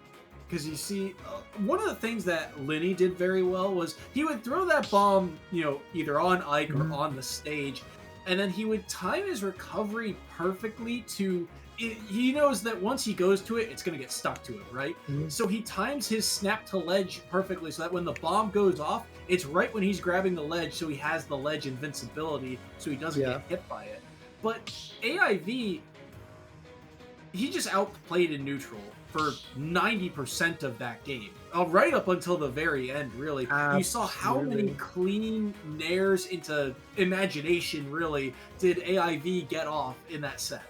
Because you see, one of the things that Linny did very well was he would throw that bomb, you know, either on Ike or on the stage, and then he would time his recovery perfectly to... He knows that once he goes to it, it's going to get stuck to it, right? So he times his snap to ledge perfectly so that when the bomb goes off, it's right when he's grabbing the ledge, so he has the ledge invincibility, so he doesn't get hit by it. But AIV, he just outplayed in neutral for 90% of that game. Right up until the very end, really. Absolutely. You saw how many clean nairs into imagination, really, did AIV get off in that set.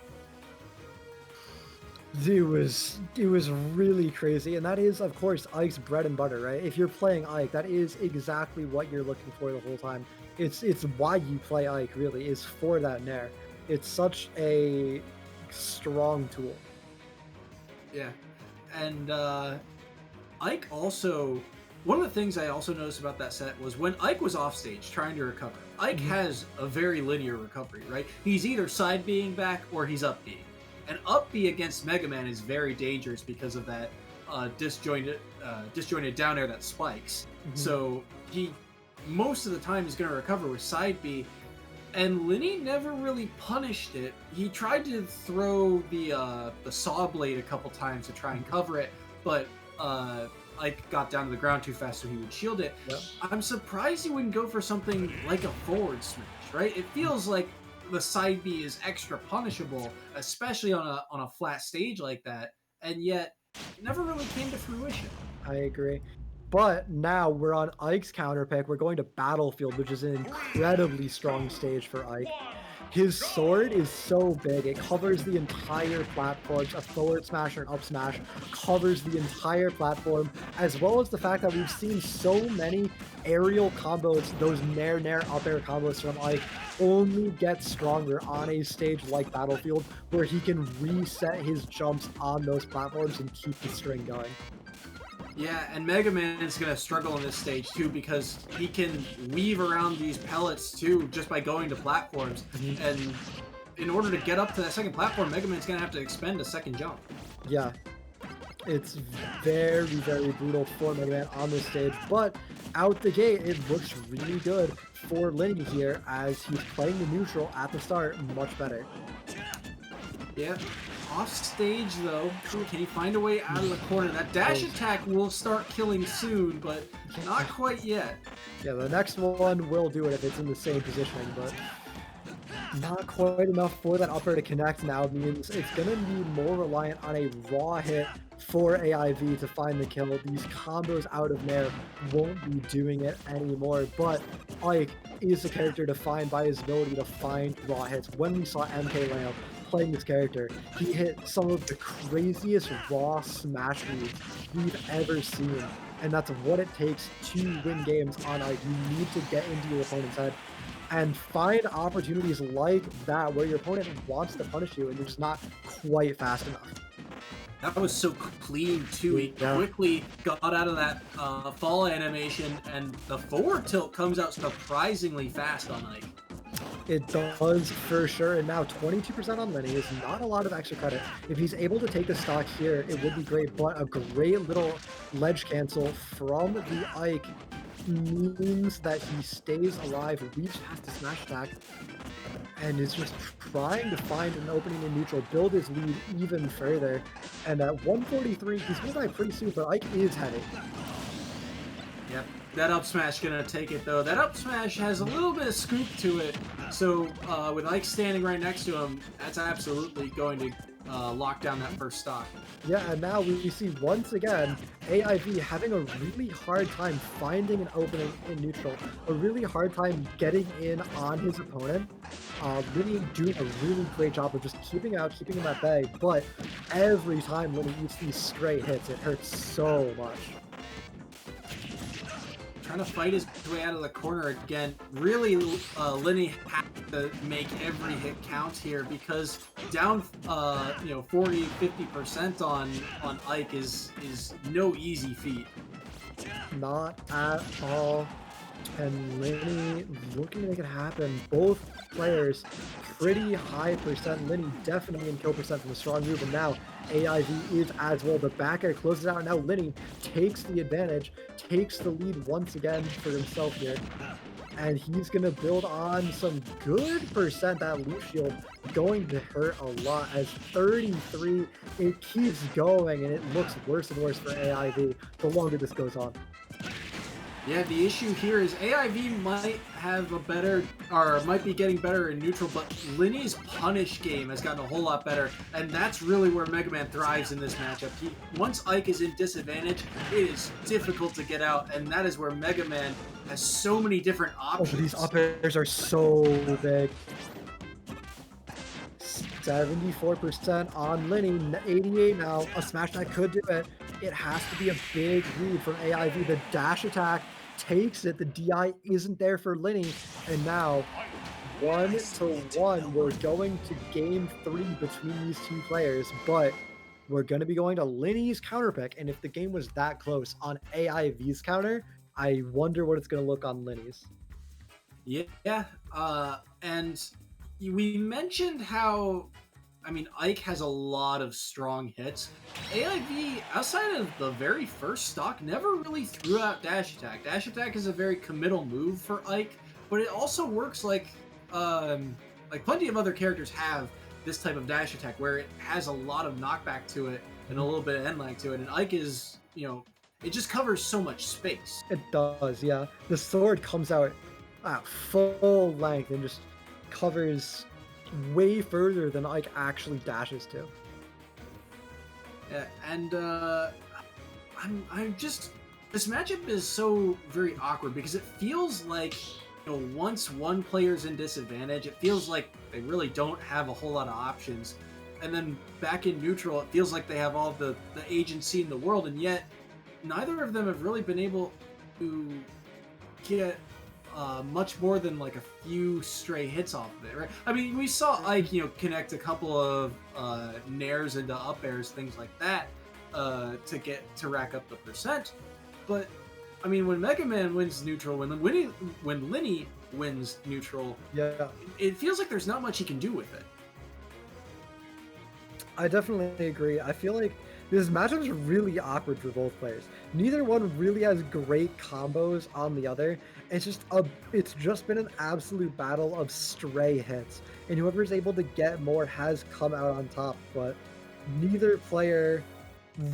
It was really crazy, and that is, of course, Ike's bread and butter, right? If you're playing Ike, that is exactly what you're looking for the whole time. It's why you play Ike, really, is for that nair. It's such a strong tool. Yeah, And Ike also, one of the things I also noticed about that set was when Ike was off stage trying to recover, Ike has a very linear recovery, right? He's either side being back or he's up being. And up B against Mega Man is very dangerous because of that disjointed down air that spikes. So he most of the time is going to recover with side B, and Lenny never really punished it. He tried to throw the saw blade a couple times to try and cover it, but Ike got down to the ground too fast, so he would shield it. Yep. I'm surprised he wouldn't go for something like a forward smash, right? It feels like the side B is extra punishable, especially on a flat stage like that, and yet it never really came to fruition. I agree. But now we're on Ike's counter pick. We're going to Battlefield, which is an incredibly strong stage for Ike. His sword is so big, it covers the entire platform. A forward smash or an up smash covers the entire platform, as well as the fact that we've seen so many aerial combos, those nair up air combos from Ike, only get stronger on a stage like Battlefield, where he can reset his jumps on those platforms and keep the string going. Yeah, and Mega Man is going to struggle on this stage too because he can weave around these pellets too just by going to platforms. And in order to get up to that second platform, Mega Man's going to have to expend a second jump. Yeah, it's very, very brutal for Mega Man on this stage, but out the gate, it looks really good for Lenny here as he's playing the neutral at the start much better. Yeah. Off stage though, can he find a way out of the corner? That dash attack will start killing soon, but not quite yet. Yeah, the next one will do it if it's in the same positioning, but not quite enough for that upper to connect now. It means it's going to be more reliant on a raw hit for AIV to find the kill. These combos out of Nair won't be doing it anymore, but Ike is a character defined by his ability to find raw hits. When we saw MK Leo playing this character, he hit some of the craziest raw smash moves we've ever seen, and that's what it takes to win games on Ike. You need to get into your opponent's head and find opportunities like that where your opponent wants to punish you and you're just not quite fast enough. That was so clean too. He quickly got out of that fall animation, and the forward tilt comes out surprisingly fast on Ike. It does for sure, and now 22% on Lenny is not a lot of extra credit. If he's able to take the stock here, it would be great, but a great little ledge cancel from the Ike means that he stays alive, reaches past the smash attack, and is just trying to find an opening in neutral, build his lead even further. And at 143, he's going to die pretty soon, but Ike is heading. Yep, that up smash gonna take it though. That up smash has a little bit of scoop to it, so with Ike standing right next to him, that's absolutely going to lock down that first stock. Yeah, and now we see once again AIV having a really hard time finding an opening in neutral, a really hard time getting in on his opponent. Really doing a really great job of just keeping him at bay, but every time Lenny eats these straight hits, it hurts so much. Trying to fight his way out of the corner again. Really, Lenny has to make every hit count here because down, 40-50% on Ike is no easy feat. Not at all. And Lenny looking to make it happen. Both players pretty high percent. Lenny definitely in kill percent from a strong move, and now AIV is as well. The back air closes out, and now Lenny takes the advantage, takes the lead once again for himself here. And he's going to build on some good percent. That leaf shield going to hurt a lot as 33, it keeps going, and it looks worse and worse for AIV the longer this goes on. Yeah, the issue here is AIV might have a better, or might be getting better in neutral, but Lenny's punish game has gotten a whole lot better, and that's really where Mega Man thrives in this matchup. Once Ike is in disadvantage, it is difficult to get out, and that is where Mega Man has so many different options. Oh, these up airs are so big. 74% on Lenny, 88 now. A smash that could do it. It has to be a big lead from AIV. The dash attack takes it. The DI isn't there for Lenny. And now 1-1. We're going to game 3 between these two players. But we're going to be going to Linny's counter pick. And if the game was that close on AIV's counter, I wonder what it's going to look on Linny's. Yeah, and we mentioned how, I mean, Ike has a lot of strong hits. AIV, outside of the very first stock, never really threw out dash attack. Dash attack is a very committal move for Ike, but it also works like plenty of other characters have this type of dash attack where it has a lot of knockback to it and a little bit of end lag to it. And Ike is, it just covers so much space. It does, yeah. The sword comes out at full length and just covers way further than Ike actually dashes to. Yeah, and I'm just, this matchup is so very awkward because it feels like, once one player's in disadvantage, it feels like they really don't have a whole lot of options. And then back in neutral, it feels like they have all the agency in the world, and yet neither of them have really been able to get much more than like a few stray hits off of it, right? I mean, we saw Ike, connect a couple of nairs into up airs, things like that, to rack up the percent. But I mean, when Mega Man wins neutral, when Linny wins neutral, yeah, it feels like there's not much he can do with it. I definitely agree. I feel like this matchup's really awkward for both players. Neither one really has great combos on the other. It's just been an absolute battle of stray hits, and whoever's able to get more has come out on top. But neither player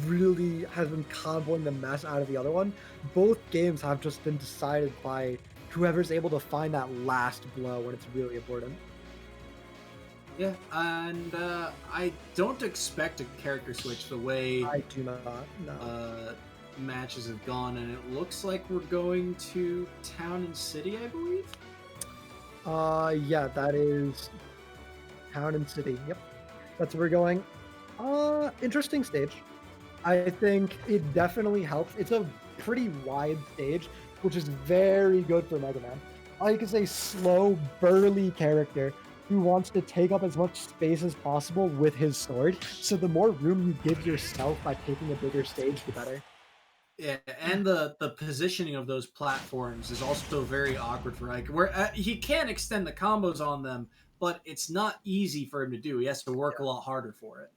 really has been comboing the mess out of the other one. Both games have just been decided by whoever's able to find that last blow when it's really important. Yeah, and I don't expect a character switch the way I do not. No. Matches have gone, and it looks like we're going to Town and City, I believe. Yeah, that is Town and City. Yep, that's where we're going. Interesting stage. I think it definitely helps. It's a pretty wide stage, which is very good for Mega Man. Ike is a slow, burly character who wants to take up as much space as possible with his sword. So the more room you give yourself by taking a bigger stage, the better. Yeah, and the positioning of those platforms is also very awkward for Ike, where he can extend the combos on them, but it's not easy for him to do. He has to work a lot harder for it.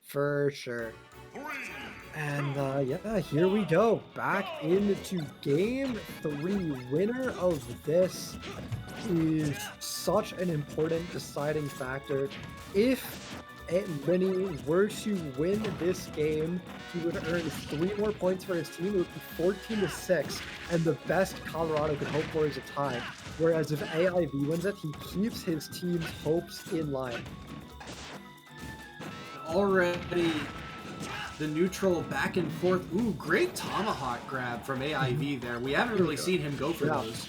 For sure. And yeah, here we go. Back into game 3. Winner of this is such an important deciding factor. If Linny were to win this game, he would earn 3 more points for his team. It would be 14-6, and the best Colorado could hope for is a tie. Whereas if AIV wins it, he keeps his team's hopes in line. Already the neutral back and forth. Ooh, great tomahawk grab from AIV there. We haven't really seen him go for those.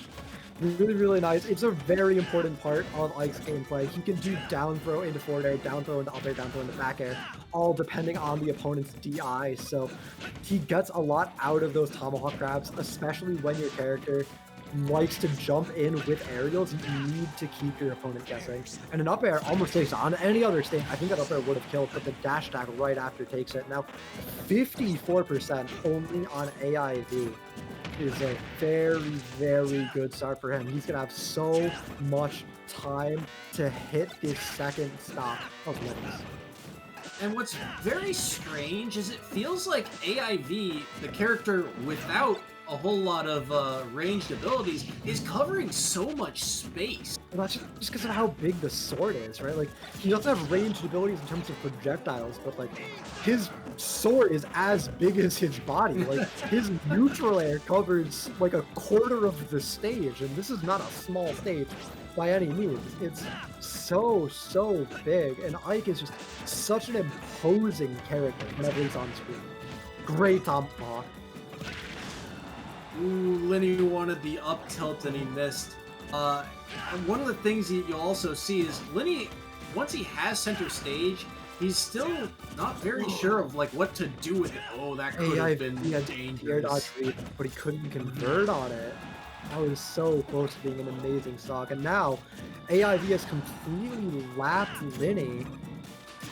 Really, really nice. It's a very important part of Ike's gameplay. He can do down throw into forward air, down throw into up air, down throw into back air, all depending on the opponent's DI. So he gets a lot out of those tomahawk grabs, especially when your character likes to jump in with aerials. You need to keep your opponent guessing. And an up air almost takes on any other state. I think that up air would have killed, but the dash attack right after takes it. Now, 54% only on AIV is a very, very good start for him. He's going to have so much time to hit his second stop of limits. And what's very strange is it feels like AIV, the character without a whole lot of ranged abilities, is covering so much space. Well, that's just because of how big the sword is, right? Like, he doesn't have ranged abilities in terms of projectiles, but like, his sword is as big as his body. Like, his neutral air covers like a quarter of the stage, and this is not a small stage by any means. It's so big, and Ike is just such an imposing character whenever he's on screen. Great tomahawk. Ooh, Linny wanted the up tilt and he missed. One of the things you'll also see is Linny, once he has center stage, he's still not very sure of like what to do with it. Oh, that could have been dangerous. But he couldn't convert on it. That was so close to being an amazing stock. And now AIV has completely lapped Linny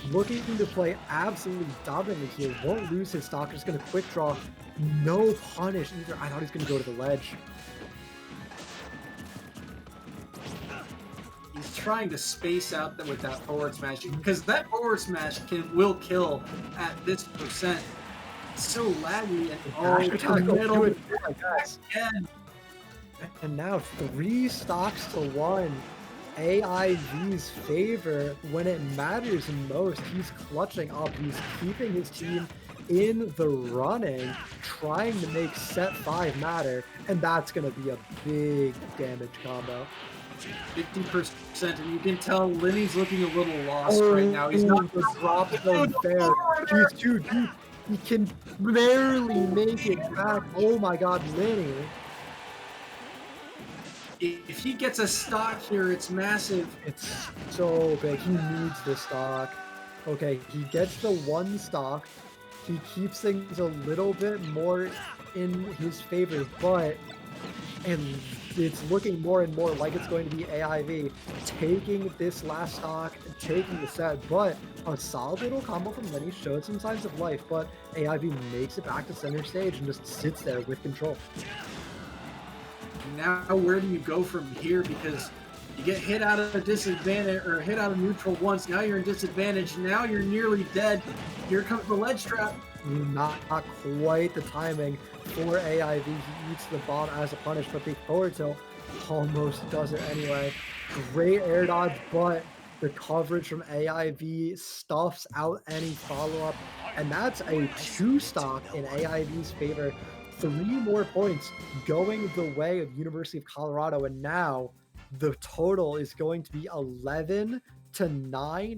looking to play absolutely dominantly here. Won't lose his stock. Just going to quick draw. No punish either. I thought he was going to go to the ledge. He's trying to space out with that forward smash because that forward smash will kill at this percent. It's so laggy and middle. Again. And now 3 stocks to 1. AIV's favor when it matters most. He's clutching up. He's keeping his team in the running, trying to make set 5 matter, and that's going to be a big damage combo. 50%, and you can tell Lenny's looking a little lost right now. He's not the drop zone fair. He's too deep. He can barely make it back. Oh my god, Lenny. If he gets a stock here, it's massive. It's so big. He needs the stock. Okay, he gets the 1 stock. He keeps things a little bit more in his favor, but and it's looking more and more like it's going to be AIV taking this last stock, taking the set, but a solid little combo from Lenny showed some signs of life, but AIV makes it back to center stage and just sits there with control. Now where do you go from here? Because you get hit out of a disadvantage or hit out of neutral once. Now you're in disadvantage. Now you're nearly dead. Here comes the ledge trap. Not quite the timing for AIV. He eats the bomb as a punish, but the forward tilt almost does it anyway. Great air dodge, but the coverage from AIV stuffs out any follow-up, and that's a 2 stock in AIV's favor. 3 more points going the way of University of Colorado, and now the total is going to be 11-9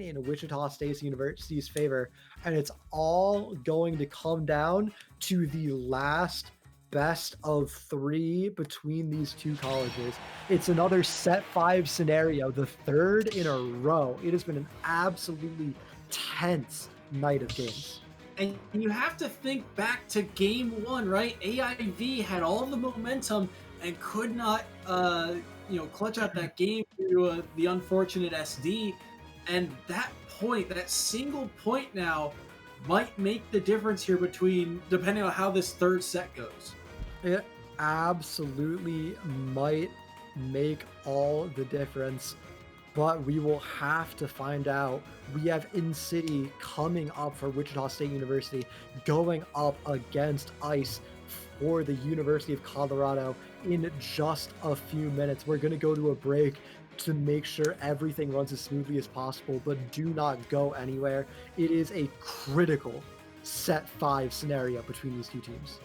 in Wichita State University's favor, and it's all going to come down to the last best of 3 between these 2 colleges. It's another set 5 scenario, the 3rd in a row. It has been an absolutely tense night of games. And you have to think back to game 1, right? AIV had all the momentum and could not, clutch out that game through the unfortunate SD. And that point, that single point now, might make the difference here between, depending on how this 3rd set goes. It absolutely might make all the difference, but we will have to find out. We have In-City coming up for Wichita State University, going up against Ice for the University of Colorado in just a few minutes. We're going to go to a break to make sure everything runs as smoothly as possible, but do not go anywhere. It is a critical set 5 scenario between these 2 teams.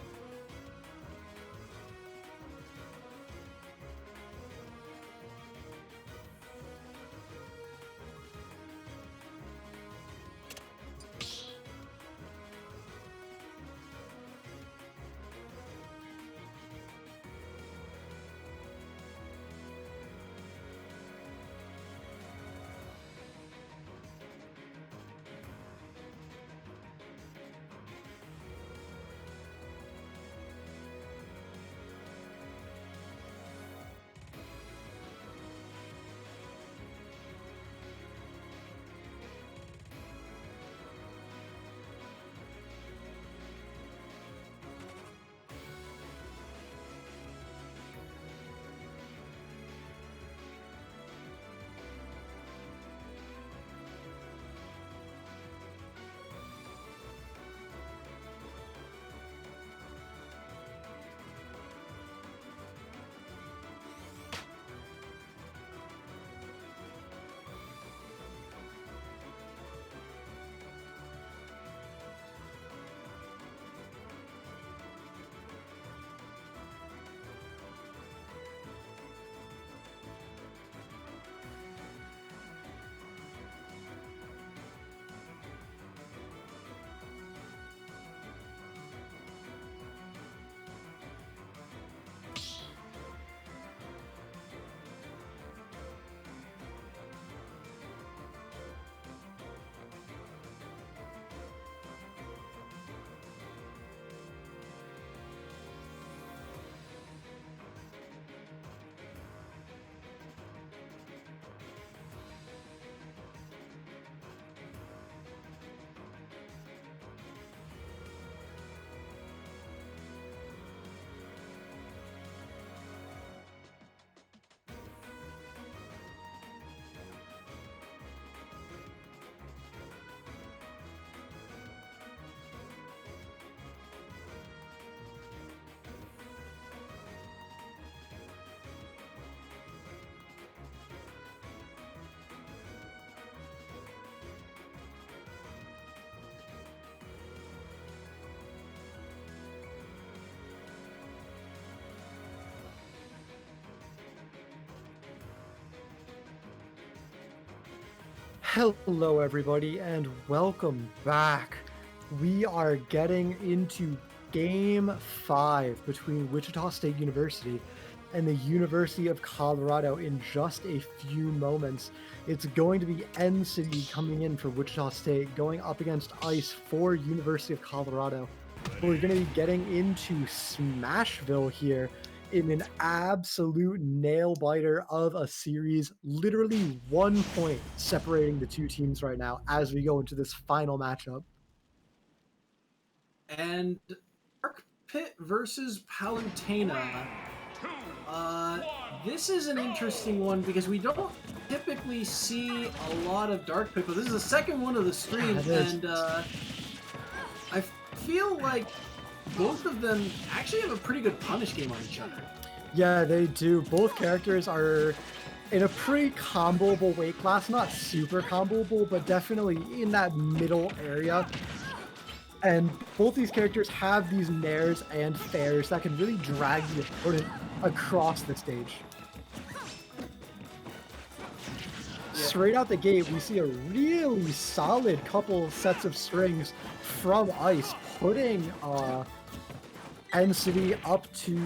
Hello, everybody, and welcome back. We are getting into Game 5 between Wichita State University and the University of Colorado in just a few moments. It's going to be N City coming in for Wichita State, going up against Ice for University of Colorado. We're going to be getting into Smashville here in an absolute nail biter of a series, literally 1 point separating the two teams right now as we go into this final matchup. And Dark Pit versus Palutena. This is an interesting one because we don't typically see a lot of Dark Pit, but this is the second one of the stream, and I feel like both of them actually have a pretty good punish game on each other. Yeah, they do. Both characters are in a pretty comboable weight class. Not super comboable, but definitely in that middle area. And both these characters have these nairs and fairs that can really drag the opponent across the stage. Straight out the gate, we see a really solid couple sets of strings from Ice, putting N City up to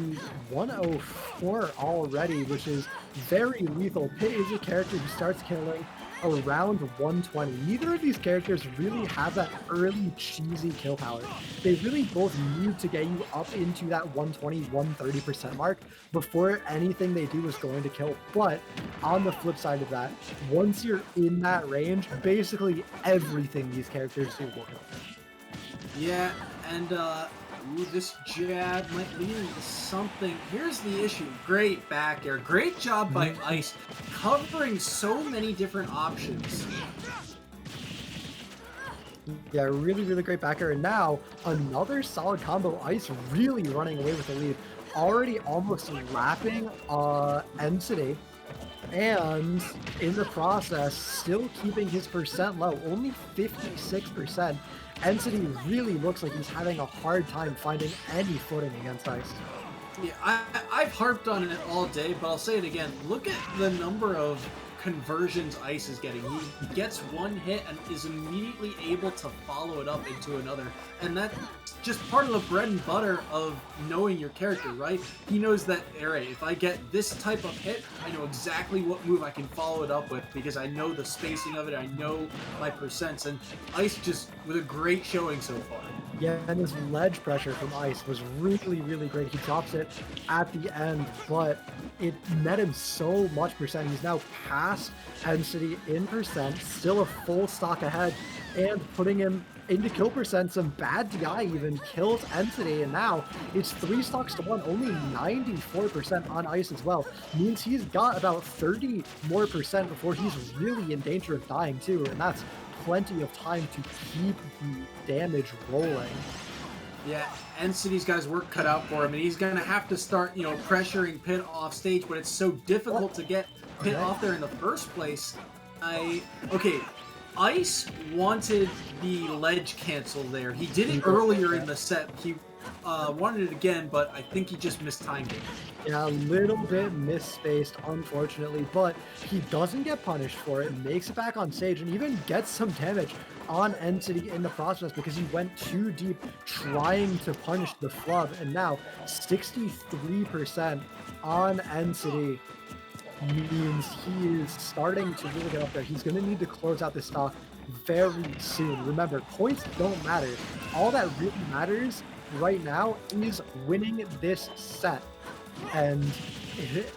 104 already, which is very lethal. Pit is a character who starts killing around 120. Neither of these characters really have that early cheesy kill power. They really both need to get you up into that 120, 130% mark before anything they do is going to kill. But on the flip side of that, once you're in that range, basically everything these characters do will kill. Yeah, and ooh, this jab might lead into something. Here's the issue. Great back air. Great job by Ice, covering so many different options. Yeah, really great back air. And now, another solid combo. Ice really running away with the lead. Already almost lapping N City. And in the process, still keeping his percent low. Only 56%. N City really looks like he's having a hard time finding any footing against Ice. Yeah, I've harped on it all day, but I'll say it again. Look at the number of conversions Ice is getting. He gets one hit and is immediately able to follow it up into another. And that's just part of the bread and butter of knowing your character, right? He knows that, all right, if I get this type of hit, I know exactly what move I can follow it up with because I know the spacing of it, I know my percents, and Ice just with a great showing so far. Yeah, and his ledge pressure from Ice was really great. He drops it at the end, but it net him so much percent. He's now past N City in percent, still a full stock ahead, and putting him into kill percent. Some bad DI even kills N City, and now it's 3 stocks to 1, only 94% on Ice as well. Means he's got about 30 more percent before he's really in danger of dying too, and that's plenty of time to keep the damage rolling. Yeah, N City's got his work cut out for him, and he's gonna have to start, pressuring Pit off stage, but it's so difficult to get Pit off there in the first place. Ice wanted the ledge cancel there. He did it earlier in the set. He wanted it again, but I think he just mistimed it. Yeah, a little bit misspaced, unfortunately, but he doesn't get punished for it, makes it back on stage, and even gets some damage on N City in the process because he went too deep trying to punish the flub, and now 63% on N City means he is starting to really get up there. He's going to need to close out this stock very soon. Remember, points don't matter. All that really matters right now is winning this set. And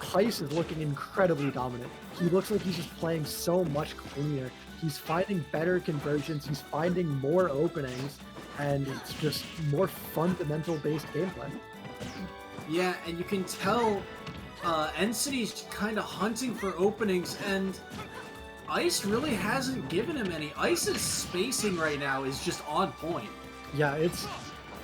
Heist is looking incredibly dominant. He looks like he's just playing so much cleaner. He's finding better conversions, he's finding more openings, and it's just more fundamental based gameplay. Yeah, and you can tell N City's kind of hunting for openings, and Ice really hasn't given him any. Ice's spacing right now is just on point. Yeah, it's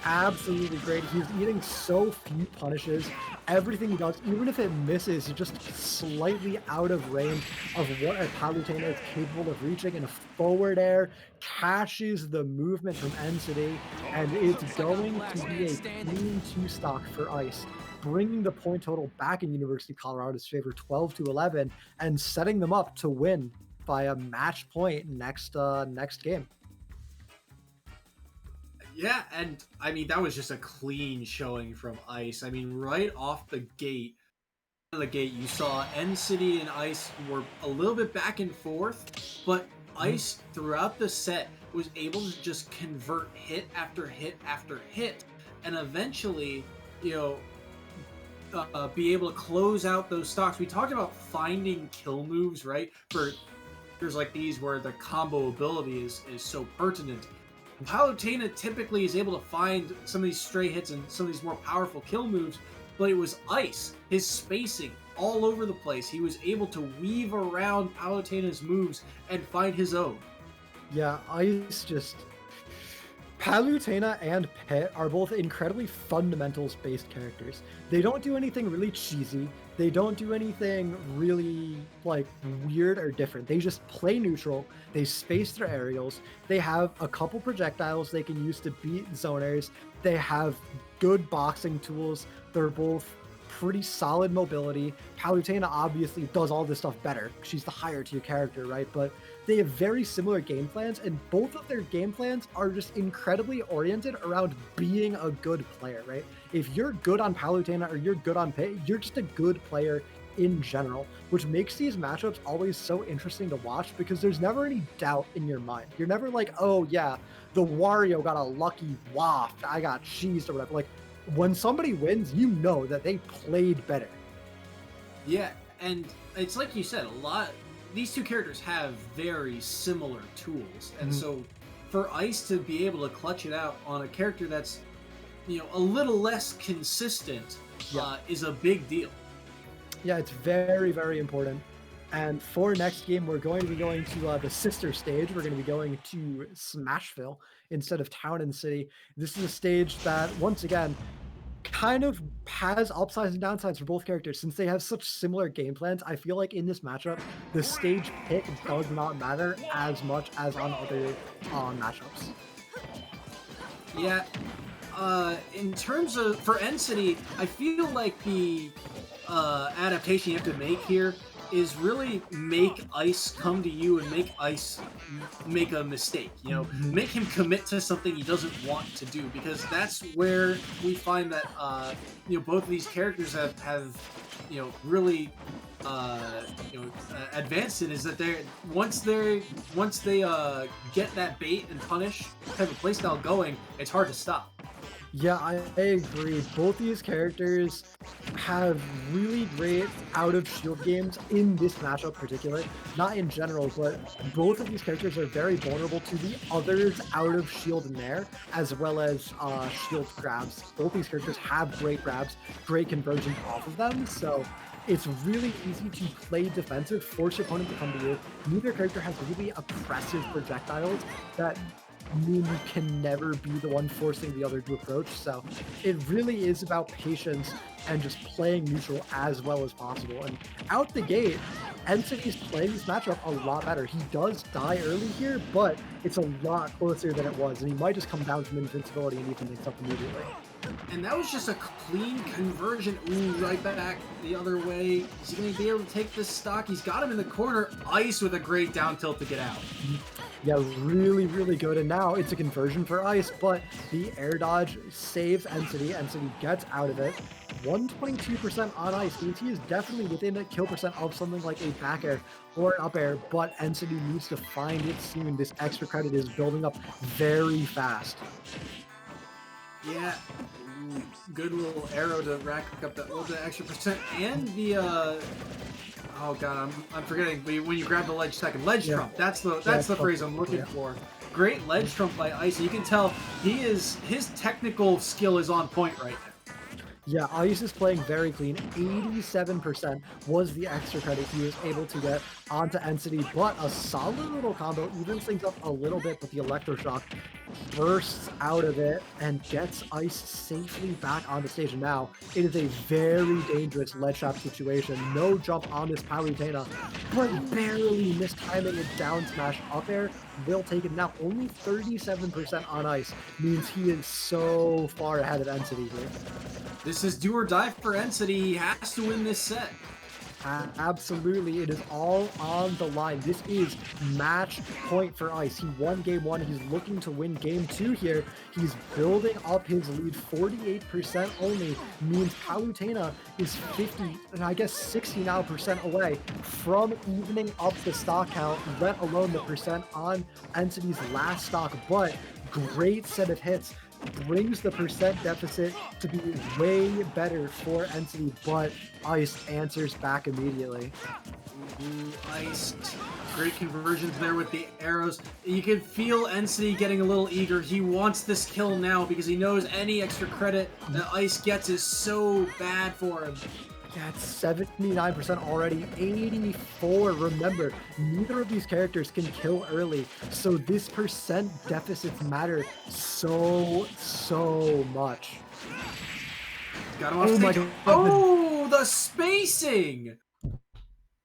absolutely great. He's eating so few punishes. Everything he does, even if it misses, is just slightly out of range of what a Palutena is capable of reaching. And a forward air caches the movement from N City, and it's going to be a clean 2-stock for Ice, bringing the point total back in University of Colorado's favor, 12-11, and setting them up to win by a match point next game. Yeah, and I mean that was just a clean showing from Ice. I mean, right off the gate, you saw N City and Ice were a little bit back and forth, but Mhm. Ice throughout the set was able to just convert hit after hit after hit, and eventually, you know, be able to close out those stocks. We talked about finding kill moves, right? For characters like these where the combo ability is so pertinent. Palutena typically is able to find some of these stray hits and some of these more powerful kill moves, but it was Ice, his spacing all over the place. He was able to weave around Palutena's moves and find his own. Yeah, Ice just Palutena and Pit are both incredibly fundamentals-based characters. They don't do anything really cheesy. They don't do anything really like weird or different. They just play neutral. They space their aerials. They have a couple projectiles they can use to beat zoners. They have good boxing tools. They're both pretty solid mobility. Palutena obviously does all this stuff better. She's the higher tier character, right? But they have very similar game plans, and both of their game plans are just incredibly oriented around being a good player, right? If you're good on Palutena or you're good on Pit, you're just a good player in general, which makes these matchups always so interesting to watch because there's never any doubt in your mind. You're never like, oh yeah, the Wario got a lucky waft, I got cheesed or whatever. Like when somebody wins, you know that they played better. Yeah, and it's like you said, a lot. These two characters have very similar tools, and so for Ice to be able to clutch it out on a character that's, a little less consistent, is a big deal. Yeah, it's very, very important. And for next game, we're going to be going to the sister stage. We're going to be going to Smashville instead of Town and City. This is a stage that, once again, kind of has upsides and downsides for both characters. Since they have such similar game plans, I feel like in this matchup, the stage pick does not matter as much as on other matchups. Yeah, in terms of for N City, I feel like the adaptation you have to make here is really make Ice come to you and make Ice make a mistake. Make him commit to something he doesn't want to do, because that's where we find that both of these characters have really advanced in, is that they once they get that bait and punish type of playstyle going, it's hard to stop. Yeah, I agree. Both these characters have really great out of shield games in this matchup in particular. Not in general, but both of these characters are very vulnerable to the other's out of shield in there, as well as shield grabs. Both these characters have great grabs, great conversion off of them, so it's really easy to play defensive, force your opponent to come to you. Neither character has really oppressive projectiles that mean you can never be the one forcing the other to approach. So it really is about patience and just playing neutral as well as possible. And out the gate, City's playing this matchup a lot better. He does die early here, but it's a lot closer than it was, and he might just come down from invincibility and even things up immediately. And that was just a clean conversion. Ooh, right back the other way. Is he going to be able to take this stock? He's got him in the corner. Ice with a great down tilt to get out. Yeah, really, really good. And now it's a conversion for Ice, but the air dodge saves City. City gets out of it. 122% on Ice means he is definitely within a kill percent of something like a back air or an up air, but City needs to find it soon. This extra credit is building up very fast. Yeah, good little arrow to rack up that little bit extra percent, and the oh god, I'm forgetting. When you grab the ledge trump. That's the phrase I'm looking for. Great ledge trump by Ice. You can tell his technical skill is on point right now. Yeah, Ice is playing very clean. 87% was the extra credit he was able to get onto City, but a solid little combo evens things up a little bit, but the Electroshock bursts out of it and gets Ice safely back on the stage. And now it is a very dangerous ledge trap situation. No jump on this Palutena, but barely mistiming a down smash up air will take it. Now only 37% on Ice means he is so far ahead of City here. This is do or die for N City. He has to win this set. Absolutely, it is all on the line. This is match point for Ice. He won game one. He's looking to win game two here. He's building up his lead. 48% only means Palutena is 50, and I guess 60 now percent away from evening up the stock count, let alone the percent on Entity's last stock. But great set of hits brings the percent deficit to be way better for Entity, but Ice answers back immediately. Ooh, Ice. Great conversions there with the arrows. You can feel Entity getting a little eager. He wants this kill now because he knows any extra credit that Ice gets is so bad for him. Yeah, it's 79% already, 84. Remember, neither of these characters can kill early, so this percent deficits matter so much. Got him off Oh my stage. god. Oh, the spacing!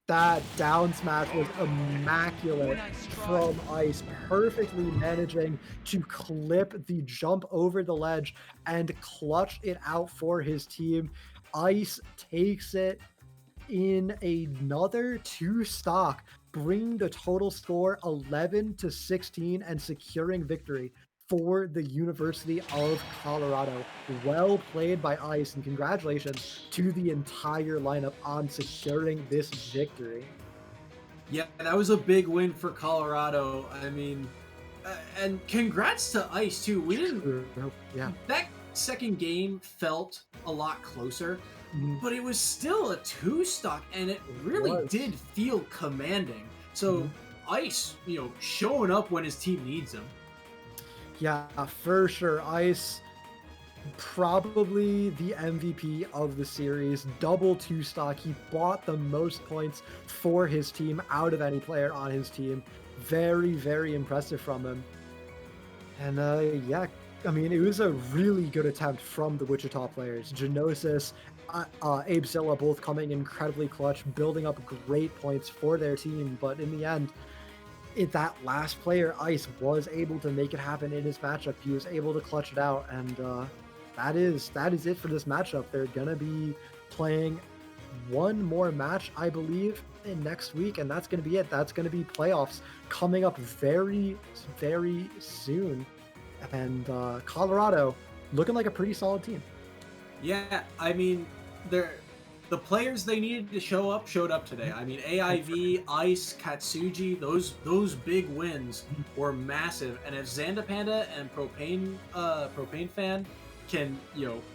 That down smash was immaculate from Ice, perfectly managing to clip the jump over the ledge and clutch it out for his team. Ice takes it in another two stock, bringing the total score 11-16 and securing victory for the University of Colorado. Well played by Ice, and congratulations to the entire lineup on securing this victory. Yeah, that was a big win for Colorado. I mean, and congrats to Ice too. We didn't. Yeah. That second game felt a lot closer, Mhm. but it was still a two stock, and it really did feel commanding. So Ice, showing up when his team needs him. Yeah, for sure. Ice, probably the MVP of the series. Double two stock. He bought the most points for his team out of any player on his team. Very, very impressive from him. And yeah, I mean, it was a really good attempt from the Wichita players. Genosis, Abe both coming incredibly clutch, building up great points for their team. But in the end, that last player, Ice, was able to make it happen in his matchup. He was able to clutch it out, and that is it for this matchup. They're gonna be playing one more match, I believe, in next week, and that's gonna be it. That's gonna be playoffs coming up very, very soon. And Colorado looking like a pretty solid team. Yeah, I mean, the players they needed to show up showed up today. I mean, AIV, Ice, Katsuji, those big wins were massive. And if Xandapanda and Propane Fan can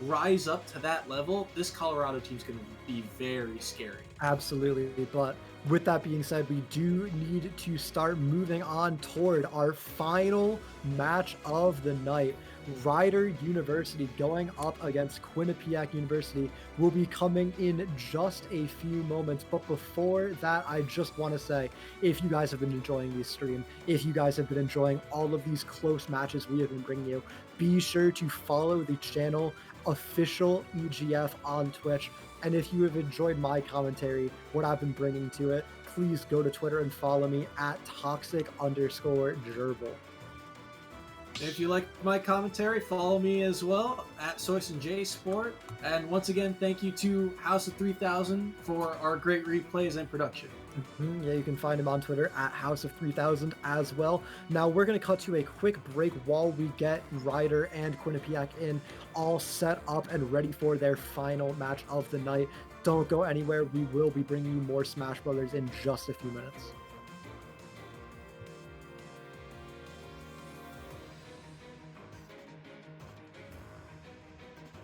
rise up to that level, this Colorado team's going to be very scary. Absolutely, but with that being said, we do need to start moving on toward our final match of the night. Rider University going up against Quinnipiac University will be coming in just a few moments. But before that, I just want to say, if you guys have been enjoying this stream, if you guys have been enjoying all of these close matches we have been bringing you, be sure to follow the channel Official EGF on Twitch. And if you have enjoyed my commentary, what I've been bringing to it, please go to Twitter and follow me at toxic_gerbil. If you like my commentary, follow me as well at SoyceandJSport. And once again, thank you to House of 3000 for our great replays and production. Yeah, you can find him on Twitter at House of 3000 as well. Now we're going to cut to a quick break while we get Ryder and Quinnipiac in all set up and ready for their final match of the night. Don't go anywhere. We will be bringing you more Smash Brothers in just a few minutes.